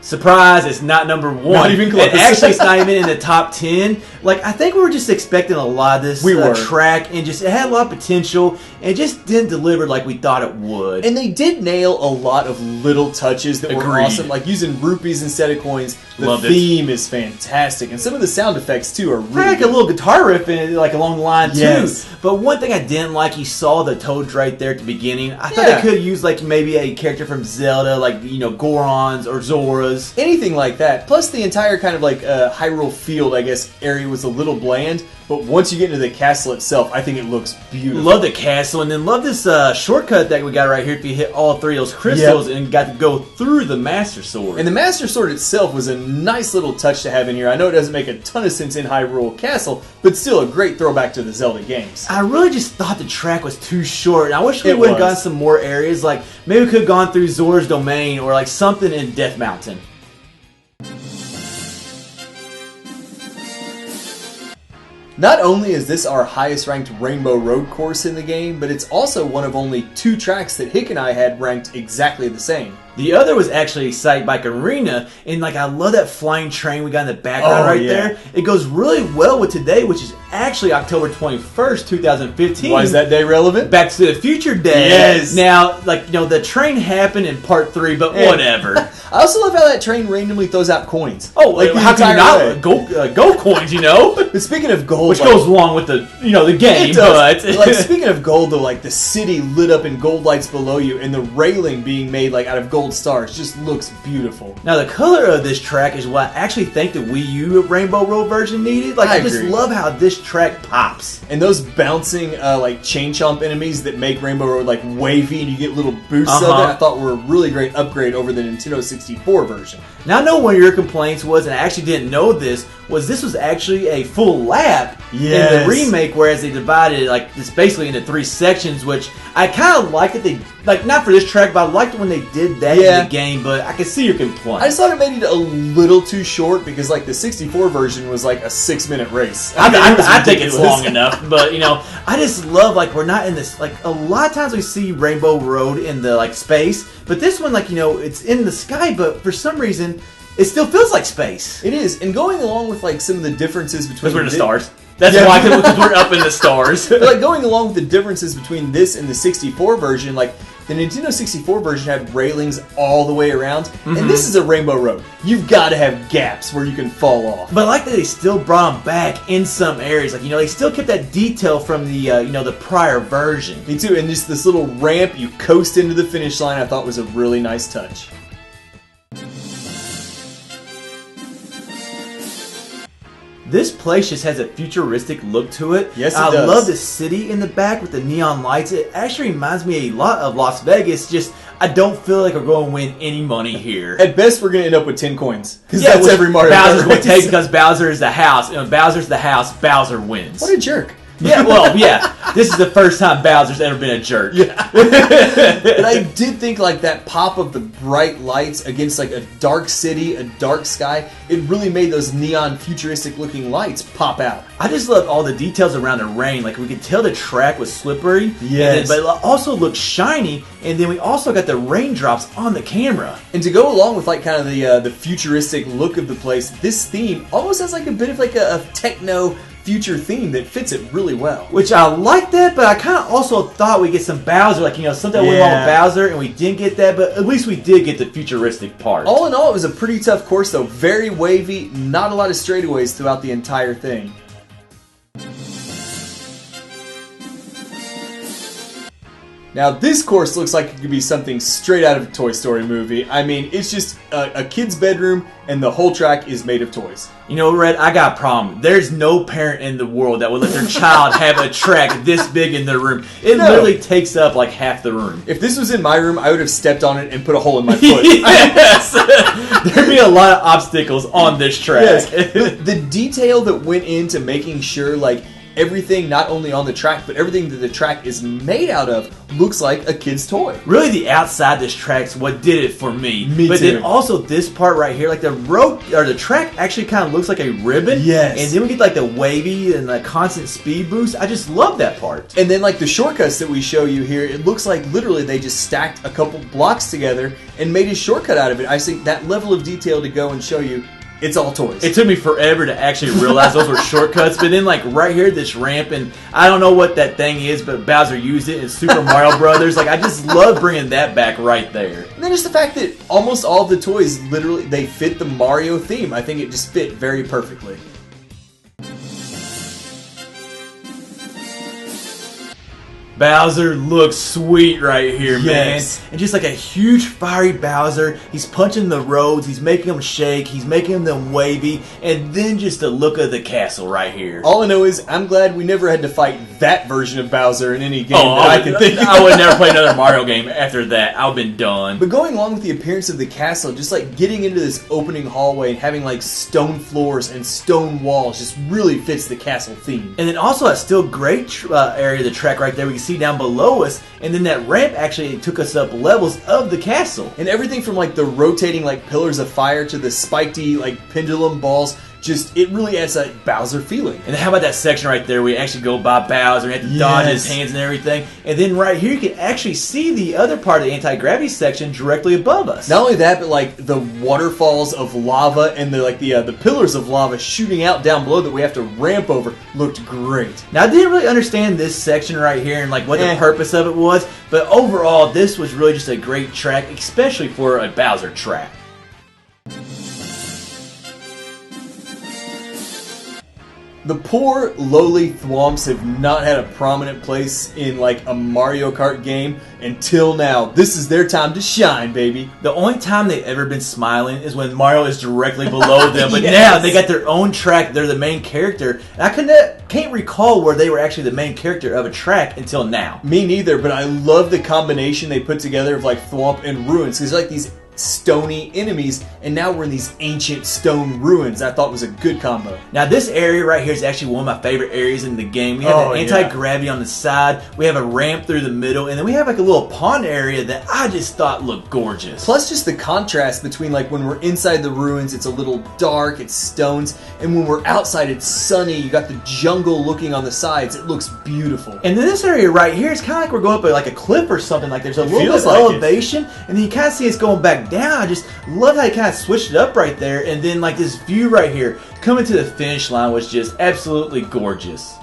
Surprise, it's not number 1. Not even close. Actually, it's not even in the top 10. Like, I think we were just expecting a lot of this track, and just it had a lot of potential, and it just didn't deliver like we thought it would. And they did nail a lot of little touches that were awesome, like using rupees instead of coins. The theme is fantastic, and some of the sound effects too are really like a little guitar riff in it, like along the line too. But one thing I didn't like, you saw the toads right there at the beginning. I thought they could have used like maybe a character from Zelda, like Gorons or Zoras. Anything like that. Plus the entire kind of like Hyrule field, I guess, area was a little bland. But once you get into the castle itself, I think it looks beautiful. Love the castle, and then love this shortcut that we got right here if you hit all 3 of those crystals and got to go through the Master Sword. And the Master Sword itself was a nice little touch to have in here. I know it doesn't make a ton of sense in Hyrule Castle, but still a great throwback to the Zelda games. I really just thought the track was too short, and I wish we would have gotten some more areas. Like, maybe we could have gone through Zora's Domain or like something in Death Mountain. Not only is this our highest ranked Rainbow Road course in the game, but it's also one of only 2 tracks that Hick and I had ranked exactly the same. The other was actually Excitebike Arena, and like I love that flying train we got in the background there. It goes really well with today, which is actually October 21st, 2015. Why is that day relevant? Back to the Future Day. Yes. Now, like, the train happened in part 3, but whatever. I also love how that train randomly throws out coins. Oh, like how can you not gold coins? But speaking of gold, which goes along with the the game. It does. But like speaking of gold, though, like the city lit up in gold lights below you, and the railing being made like out of gold stars just looks beautiful. Now the color of this track is what I actually think the Wii U Rainbow Road version needed. Like I just love how this track pops. And those bouncing like chain chomp enemies that make Rainbow Road like wavy and you get little boosts of it, I thought were a really great upgrade over the Nintendo 64 version. Now I know one of your complaints was, and I actually didn't know this was actually a full lap in the remake, whereas they divided like this basically into 3 sections, which I kind of liked that they like, not for this track, but I liked it when they did that in the game, but I can see your complaint. I just thought it made it a little too short because like the 64 version was like a 6-minute race. I think it's long enough, but I just love like we're not in this, like a lot of times we see Rainbow Road in the like space, but this one like it's in the sky, but for some reason it still feels like space. It is, and going along with like some of the differences between because we're in the stars. That's why, because we're up in the stars. But like going along with the differences between this and the 64 version, like the Nintendo 64 version had railings all the way around, and this is a Rainbow Road. You've got to have gaps where you can fall off. But I like that they still brought them back in some areas. Like they still kept that detail from the the prior version. Me too. And just this little ramp you coast into the finish line, I thought was a really nice touch. This place just has a futuristic look to it. Yes, it does. I love the city in the back with the neon lights. It actually reminds me a lot of Las Vegas. Just, I don't feel like we're going to win any money here. At best, we're going to end up with 10 coins. Because that's every Mario Kart Bowser's going to take because Bowser is the house. Bowser's the house, Bowser wins. What a jerk. Yeah, well, this is the first time Bowser's ever been a jerk. Yeah. But I did think like that pop of the bright lights against like a dark city, a dark sky, it really made those neon futuristic looking lights pop out. I just love all the details around the rain. Like we could tell the track was slippery, but it also looked shiny, and then we also got the raindrops on the camera. And to go along with like kind of the futuristic look of the place, this theme almost has like a bit of like a techno future theme that fits it really well. Which I like that, but I kind of also thought we'd get some Bowser, like, something went wrong with Bowser, and we didn't get that, but at least we did get the futuristic part. All in all, it was a pretty tough course, though. Very wavy, not a lot of straightaways throughout the entire thing. Now, this course looks like it could be something straight out of a Toy Story movie. I mean, it's just a kid's bedroom, and the whole track is made of toys. You know, Red, I got a problem. There's no parent in the world that would let their child have a track this big in their room. It literally takes up like half the room. If this was in my room, I would have stepped on it and put a hole in my foot. Yes! There'd be a lot of obstacles on this track. Yes. The detail that went into making sure, like, everything not only on the track, but everything that the track is made out of looks like a kid's toy. Really, the outside of this track's what did it for me. But too. Then also this part right here, like the road or the track actually kind of looks like a ribbon. Yes. And then we get like the wavy and the constant speed boost. I just love that part. And then like the shortcuts that we show you here, it looks like literally they just stacked a couple blocks together and made a shortcut out of it. I think that level of detail to go and show you, it's all toys. It took me forever to actually realize those were shortcuts, but then like right here, this ramp, and I don't know what that thing is, but Bowser used it in Super Mario Brothers. Like I just love bringing that back right there. And then just the fact that almost all of the toys, literally, they fit the Mario theme. I think it just fit very perfectly. Bowser looks sweet right here, yes. man. And just like a huge fiery Bowser, he's punching the roads, he's making them shake, he's making them wavy, and then just the look of the castle right here. All I know is I'm glad we never had to fight that version of Bowser in any game that I can think of. I would never play another Mario game after that. I've been done. But going along with the appearance of the castle, just like getting into this opening hallway and having like stone floors and stone walls just really fits the castle theme. And then also that still great area of the track right there we can see down below us, and then that ramp actually took us up levels of the castle. And everything from like the rotating like pillars of fire to the spiky like pendulum balls, just it really adds that Bowser feeling. And how about that section right there where you actually go by Bowser and you have to dodge his hands and everything. And then right here you can actually see the other part of the anti-gravity section directly above us. Not only that, but like the waterfalls of lava and the pillars of lava shooting out down below that we have to ramp over looked great. Now I didn't really understand this section right here and like what the purpose of it was, but overall this was really just a great track, especially for a Bowser track. The poor, lowly Thwomps have not had a prominent place in, like, a Mario Kart game until now. This is their time to shine, baby. The only time they've ever been smiling is when Mario is directly below them, but now they got their own track, they're the main character. And I can't recall where they were actually the main character of a track until now. Me neither, but I love the combination they put together of, like, Thwomp and Ruins. Because, like, these stony enemies, and now we're in these ancient stone ruins. I thought was a good combo. Now this area right here is actually one of my favorite areas in the game. We have the anti-gravity on the side, we have a ramp through the middle, and then we have like a little pond area that I just thought looked gorgeous. Plus just the contrast between like when we're inside the ruins, it's a little dark, it's stones, and when we're outside, it's sunny, you got the jungle looking on the sides, it looks beautiful. And then this area right here, it's kind of like we're going up like a cliff or something, like there's a little bit of elevation, and then you kind of see it's going back down. I just love how you kind of switched it up right there, and then like this view right here coming to the finish line was just absolutely gorgeous.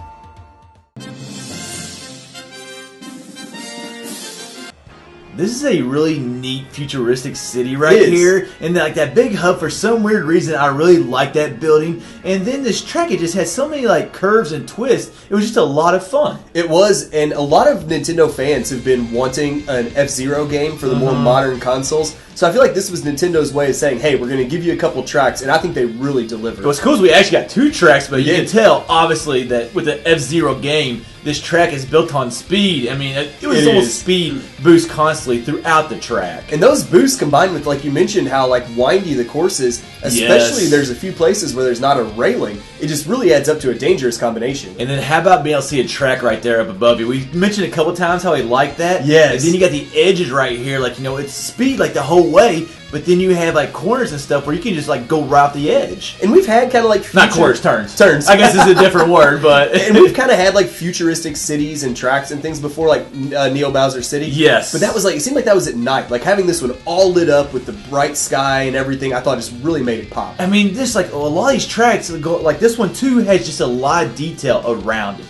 This is a really neat futuristic city right here, and like that big hub, for some weird reason I really like that building. And then this track, it just had so many like curves and twists. It was just a lot of fun. It was, and a lot of Nintendo fans have been wanting an F-Zero game for the more modern consoles. So I feel like this was Nintendo's way of saying, hey, we're going to give you a couple tracks, and I think they really delivered. What's cool is we actually got 2 tracks, but you can tell, obviously, that with the F-Zero game, this track is built on speed. I mean, it was almost speed boost constantly throughout the track. And those boosts combined with, like you mentioned, how like windy the course is, especially there's a few places where there's not a railing, it just really adds up to a dangerous combination. And then how about being able to see a track right there up above you? We mentioned a couple times how we like that. Yes. And then you got the edges right here, like, you know, it's speed like the whole way, but then you have like corners and stuff where you can just like go right off the edge. And we've had kind of like not corners, turns. Turns. I guess it's a different word, but and we've kind of had like futuristic cities and tracks and things before, like Neo Bowser City. Yes. But that was like, it seemed like that was at night. Like having this one all lit up with the bright sky and everything, I thought just really made it pop. I mean, just like a lot of these tracks, like this one too, has just a lot of detail around it.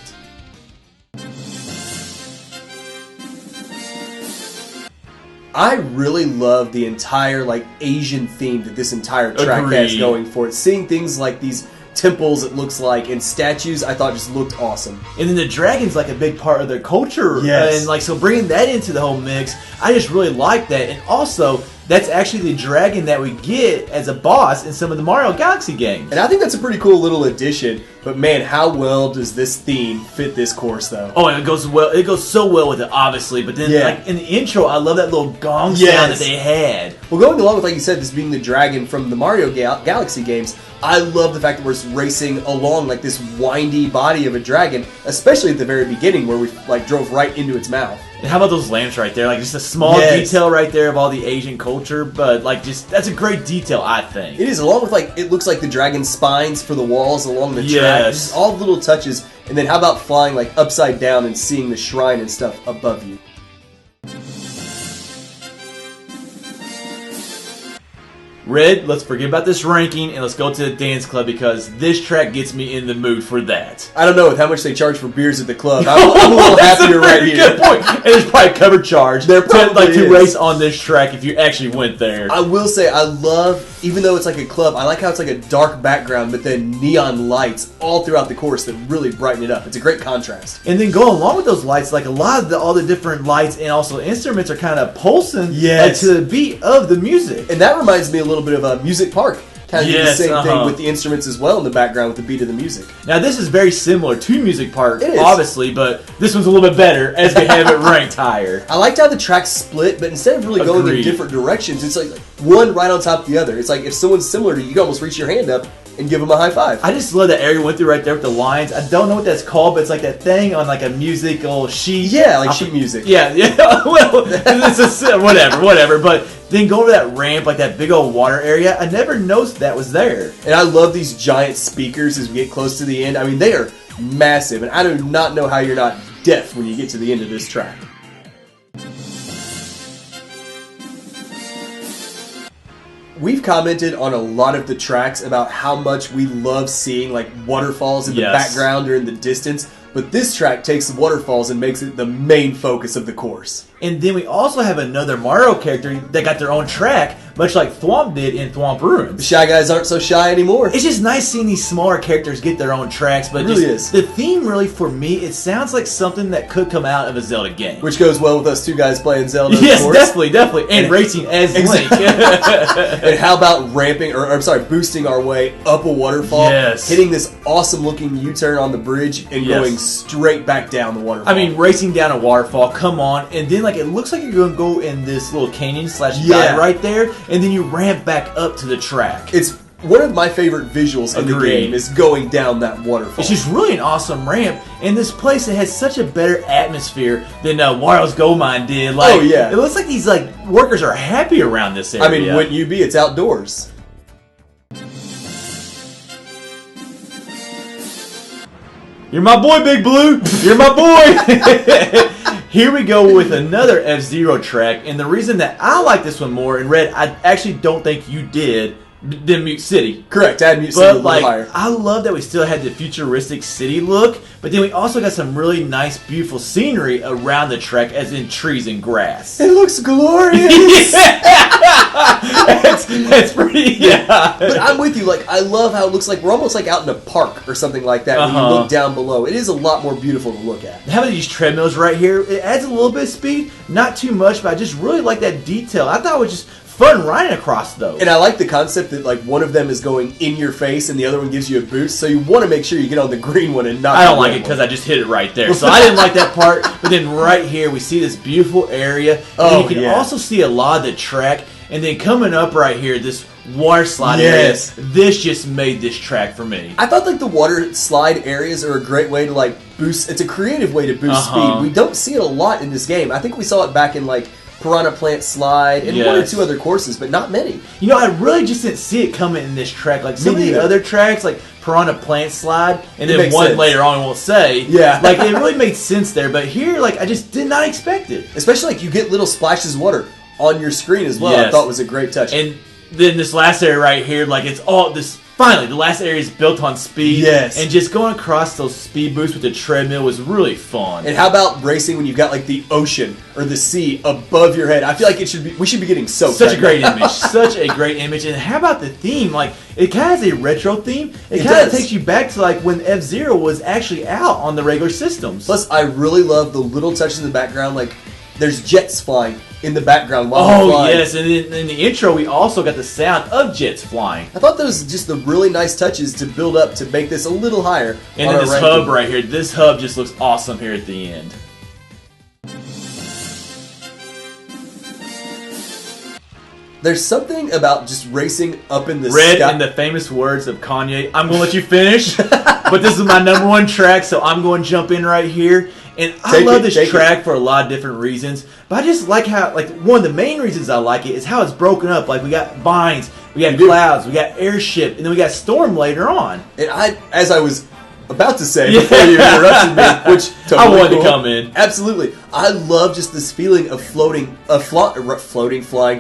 I really love the entire like Asian theme that this entire track has going for it. Seeing things like these temples, it looks like, and statues, I thought just looked awesome. And then the dragon's like a big part of their culture. Yes. And like, so bringing that into the whole mix, I just really like that. And also, that's actually the dragon that we get as a boss in some of the Mario Galaxy games. And I think that's a pretty cool little addition. But man, how well does this theme fit this course, though? Oh, and it goes well. It goes so well with it, obviously. But then, like in the intro, I love that little gong sound that they had. Well, going along with, like you said, this being the dragon from the Mario Galaxy games, I love the fact that we're racing along like this windy body of a dragon, especially at the very beginning where we like drove right into its mouth. And how about those lamps right there? Like just a small detail right there of all the Asian culture, but like just that's a great detail, I think. It is, along with like it looks like the dragon's spines for the walls along the track. Just all little touches. And then how about flying like upside down and seeing the shrine and stuff above you? Red, let's forget about this ranking and let's go to the dance club because this track gets me in the mood for that. I don't know with how much they charge for beers at the club. I'm a little happier right here. Good point. And it's probably covered charge. There probably to race on this track if you actually went there. I will say I love, even though it's like a club, I like how it's like a dark background, but then neon lights all throughout the course that really brighten it up. It's a great contrast. And then going along with those lights, like a lot of all the different lights and also instruments are kind of pulsing to the beat of the music. And that reminds me a little bit of a Music Park. Kind of do the same thing with the instruments as well in the background with the beat of the music. Now this is very similar to Music Park, obviously, but this one's a little bit better as we have it ranked higher. I liked how the tracks split, but instead of really going in different directions, it's like one right on top of the other. It's like if someone's similar to you, you can almost reach your hand up and give them a high five. I just love that area went through right there with the lines. I don't know what that's called, but it's like that thing on like a musical sheet. Yeah, like sheet music. Yeah. Well, it's whatever. But then go over that ramp, like that big old water area. I never noticed that was there. And I love these giant speakers as we get close to the end. I mean, they are massive, and I do not know how you're not deaf when you get to the end of this track. We've commented on a lot of the tracks about how much we love seeing like waterfalls in the background or in the distance, but this track takes the waterfalls and makes it the main focus of the course. And then we also have another Mario character that got their own track, much like Thwomp did in Thwomp Ruins. The Shy Guys aren't so shy anymore. It's just nice seeing these smaller characters get their own tracks, but it really is. The theme really, for me, it sounds like something that could come out of a Zelda game. Which goes well with us two guys playing Zelda, yes, of course. Definitely. And racing as Link. And how about boosting our way up a waterfall, hitting this awesome looking U-turn on the bridge, and going straight back down the waterfall. I mean, racing down a waterfall, come on, and then like it looks like you're going to go in this little canyon / dive right there, and then you ramp back up to the track. It's one of my favorite visuals in the game is going down that waterfall. It's just really an awesome ramp, and this place it has such a better atmosphere than Wario's Gold Mine did. Like, it looks like these like workers are happy around this area. I mean, wouldn't you be? It's outdoors. You're my boy, Big Blue. You're my boy. Here we go with another F-Zero track, and the reason that I like this one more, and Red, I actually don't think you did Mute City. Correct, add Mute City a little higher. I love that we still had the futuristic city look, but then we also got some really nice, beautiful scenery around the track, as in trees and grass. It looks glorious. That's pretty. But I'm with you. Like, I love how it looks like we're almost like out in a park or something like that. When you look down below, it is a lot more beautiful to look at. Having these treadmills right here, it adds a little bit of speed, not too much, but I just really like that detail. I thought it was just fun riding across those. And I like the concept that like one of them is going in your face and the other one gives you a boost, so you want to make sure you get on the green one and not I don't like it because I just hit it right there. So I didn't like that part. But then right here we see this beautiful area. And you can also see a lot of the track. And then coming up right here, this water slide area, this just made this track for me. I thought like the water slide areas are a great way to like boost. It's a creative way to boost speed. We don't see it a lot in this game. I think we saw it back in like Piranha Plant Slide and one or two other courses, but not many. You know, I really just didn't see it coming in this track. Like some of the other tracks, like Piranha Plant Slide, and then one later on, I won't say. Yeah. Like, it really made sense there, but here, like, I just did not expect it. Especially, like, you get little splashes of water on your screen as well. I thought was a great touch. And then this last area right here, like, it's all this Finally, the last area is built on speed. Yes. And just going across those speed boosts with the treadmill was really fun. And how about racing when you've got like the ocean or the sea above your head? I feel like we should be getting soaked. Such a great image. Such a great image. And how about the theme? Like, it kind of has a retro theme. It kind of takes you back to like when F-Zero was actually out on the regular systems. Plus, I really love the little touches in the background. Like, there's jets flying in the background while we're flying. Yes, and in the intro, we also got the sound of jets flying. I thought those were just the really nice touches to build up to make this a little higher. And then this hub right here. This hub just looks awesome here at the end. There's something about just racing up in the Red, sky. in the famous words of Kanye, I'm going to let you finish, but this is my number one track, so I'm going to jump in right here. And I love this track for a lot of different reasons, but I just like how, like, one of the main reasons I like it is how it's broken up. Like, we got vines, we got clouds, we got airship, and then we got storm later on. And as I was about to say before you interrupted me, which totally I wanted to come in. Absolutely. I love just this feeling of flying,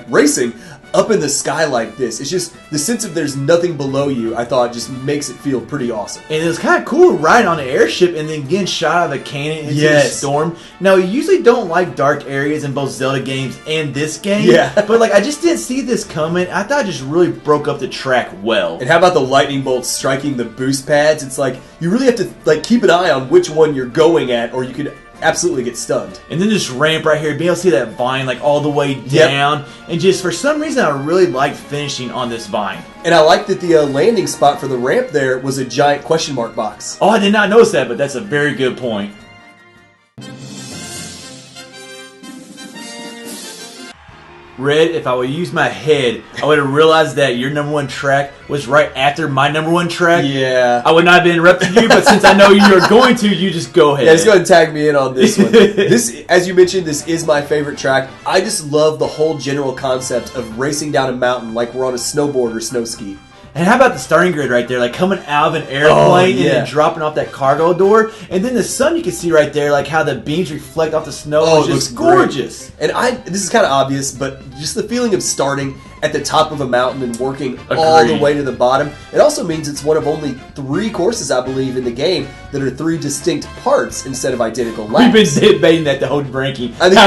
racing up in the sky like this. It's just the sense of there's nothing below you, I thought just makes it feel pretty awesome. And it was kind of cool riding on the airship and then getting shot out of a cannon into the storm. Now, you usually don't like dark areas in both Zelda games and this game. Yeah. But like, I just didn't see this coming. I thought it just really broke up the track well. And how about the lightning bolts striking the boost pads? It's like, you really have to like keep an eye on which one you're going at, or you could absolutely get stunned. And then this ramp right here, being able to see that vine like all the way down, and just for some reason I really liked finishing on this vine. And I like that the landing spot for the ramp there was a giant question mark box. Oh, I did not notice that, but that's a very good point. Red, if I would use my head, I would have realized that your number one track was right after my number one track. Yeah. I would not have been interrupting you, but since I know you are going to, you just go ahead. Yeah, just go ahead and tag me in on this one. This, as you mentioned, this is my favorite track. I just love the whole general concept of racing down a mountain like we're on a snowboard or snow ski. And how about the starting grid right there? Like coming out of an airplane and then dropping off that cargo door. And then the sun you can see right there, like how the beams reflect off the snow. Oh, it's just gorgeous. Great. And this is kind of obvious, but just the feeling of starting at the top of a mountain and working all the way to the bottom. It also means it's one of only 3 courses, I believe, in the game that are 3 distinct parts instead of identical laps. We've been debating that the whole ranking. I think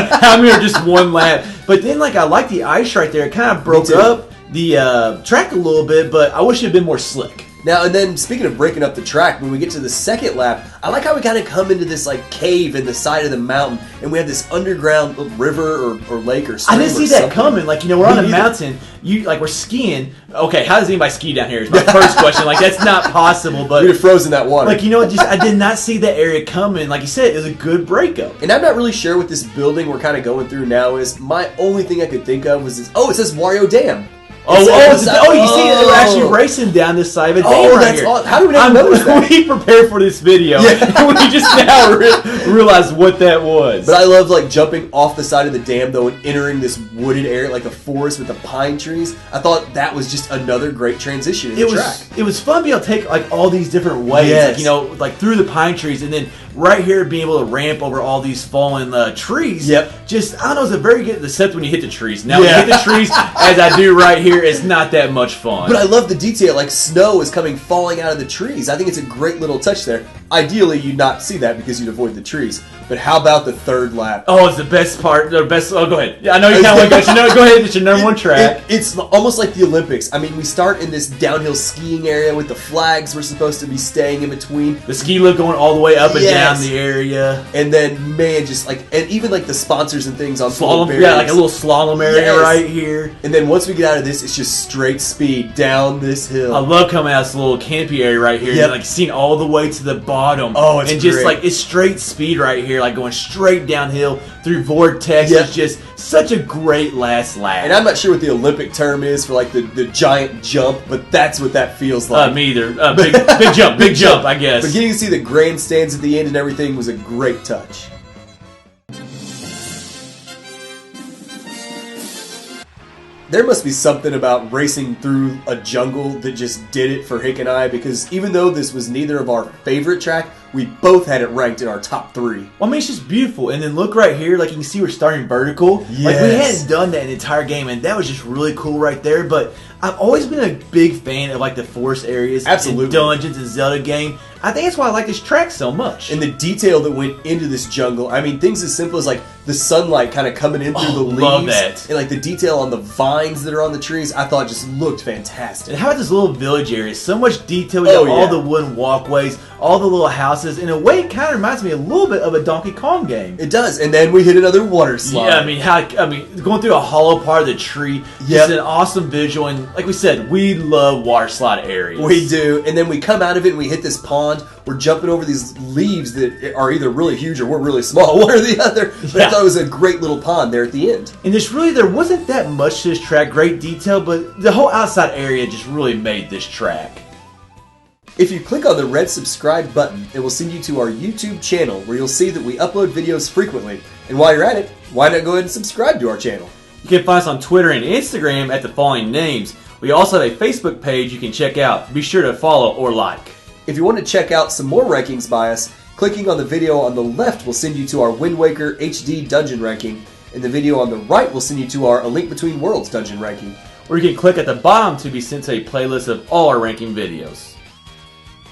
how many are just one lap? But then, like, I like the ice right there. It kind of broke up the track a little bit, but I wish it had been more slick. Now, and then speaking of breaking up the track, when we get to the second lap, I like how we kind of come into this like cave in the side of the mountain, and we have this underground river or lake or stream. I didn't see that coming. Like, you know, we're on a mountain. We're skiing. Okay, how does anybody ski down here? Is my first question. Like, that's not possible. But we'd have frozen that water. Like, you know, I did not see that area coming. Like you said, it was a good breakup. And I'm not really sure what this building we're kind of going through now is. My only thing I could think of was this. Oh, it says Wario Dam. You see, they were actually racing down this side of a dam right here. How do we not notice that? We prepared for this video, and we just now realized what that was. But I love like jumping off the side of the dam though and entering this wooded area, like a forest with the pine trees. I thought that was just another great transition in the track. It was fun being able to take like all these different ways, like, you know, like through the pine trees, and then right here being able to ramp over all these fallen trees. Just, I don't know, it's a very good, except when you hit the trees. Now when you hit the trees, as I do right here, it's not that much fun. But I love the detail, like snow is falling out of the trees. I think it's a great little touch there. Ideally, you'd not see that because you'd avoid the trees. But how about the third lap? Oh, it's the best part. The best. Oh, go ahead. Yeah, I know you kind of like that. Go ahead. It's your number one track. It's almost like the Olympics. I mean, we start in this downhill skiing area with the flags we're supposed to be staying in between. The ski lift going all the way up and down the area. And then, man, just like, and even like the sponsors and things on slalom. Yeah, like a little slalom area right here. And then once we get out of this, it's just straight speed down this hill. I love coming out of this little canopy area right here. And like seeing all the way to the bottom. Oh, it's just like it's straight speed right here, like going straight downhill through vortex. It's just such a great last lap. And I'm not sure what the Olympic term is for like the giant jump, but that's what that feels like. Me either. Big jump, I guess. But getting to see the grandstands at the end and everything was a great touch. There must be something about racing through a jungle that just did it for Hick and I, because even though this was neither of our favorite track, we both had it ranked in our top 3. Well, I mean, it's just beautiful. And then look right here, like you can see we're starting vertical. Yes. Like we hadn't done that in the entire game, and that was just really cool right there. But I've always been a big fan of like the forest areas, and dungeons, and Zelda game. I think that's why I like this track so much. And the detail that went into this jungle. I mean, things as simple as like the sunlight kind of coming in through the leaves. Love that. And like the detail on the vines that are on the trees, I thought just looked fantastic. And how about this little village area? So much detail. We got all the wooden walkways, all the little houses. In a way, it kind of reminds me a little bit of a Donkey Kong game. It does. And then we hit another water slide. Yeah, I mean, going through a hollow part of the tree. Just an awesome visual. And like we said, we love water slide areas. We do. And then we come out of it and we hit this pond. We're jumping over these leaves that are either really huge or we're really small, one or the other. But I thought it was a great little pond there at the end. And there wasn't that much to this track, great detail, but the whole outside area just really made this track. If you click on the red subscribe button, it will send you to our YouTube channel where you'll see that we upload videos frequently. And while you're at it, why not go ahead and subscribe to our channel? You can find us on Twitter and Instagram at the following names. We also have a Facebook page you can check out. Be sure to follow or like. If you want to check out some more rankings by us, clicking on the video on the left will send you to our Wind Waker HD dungeon ranking, and the video on the right will send you to our A Link Between Worlds dungeon ranking. Or you can click at the bottom to be sent to a playlist of all our ranking videos.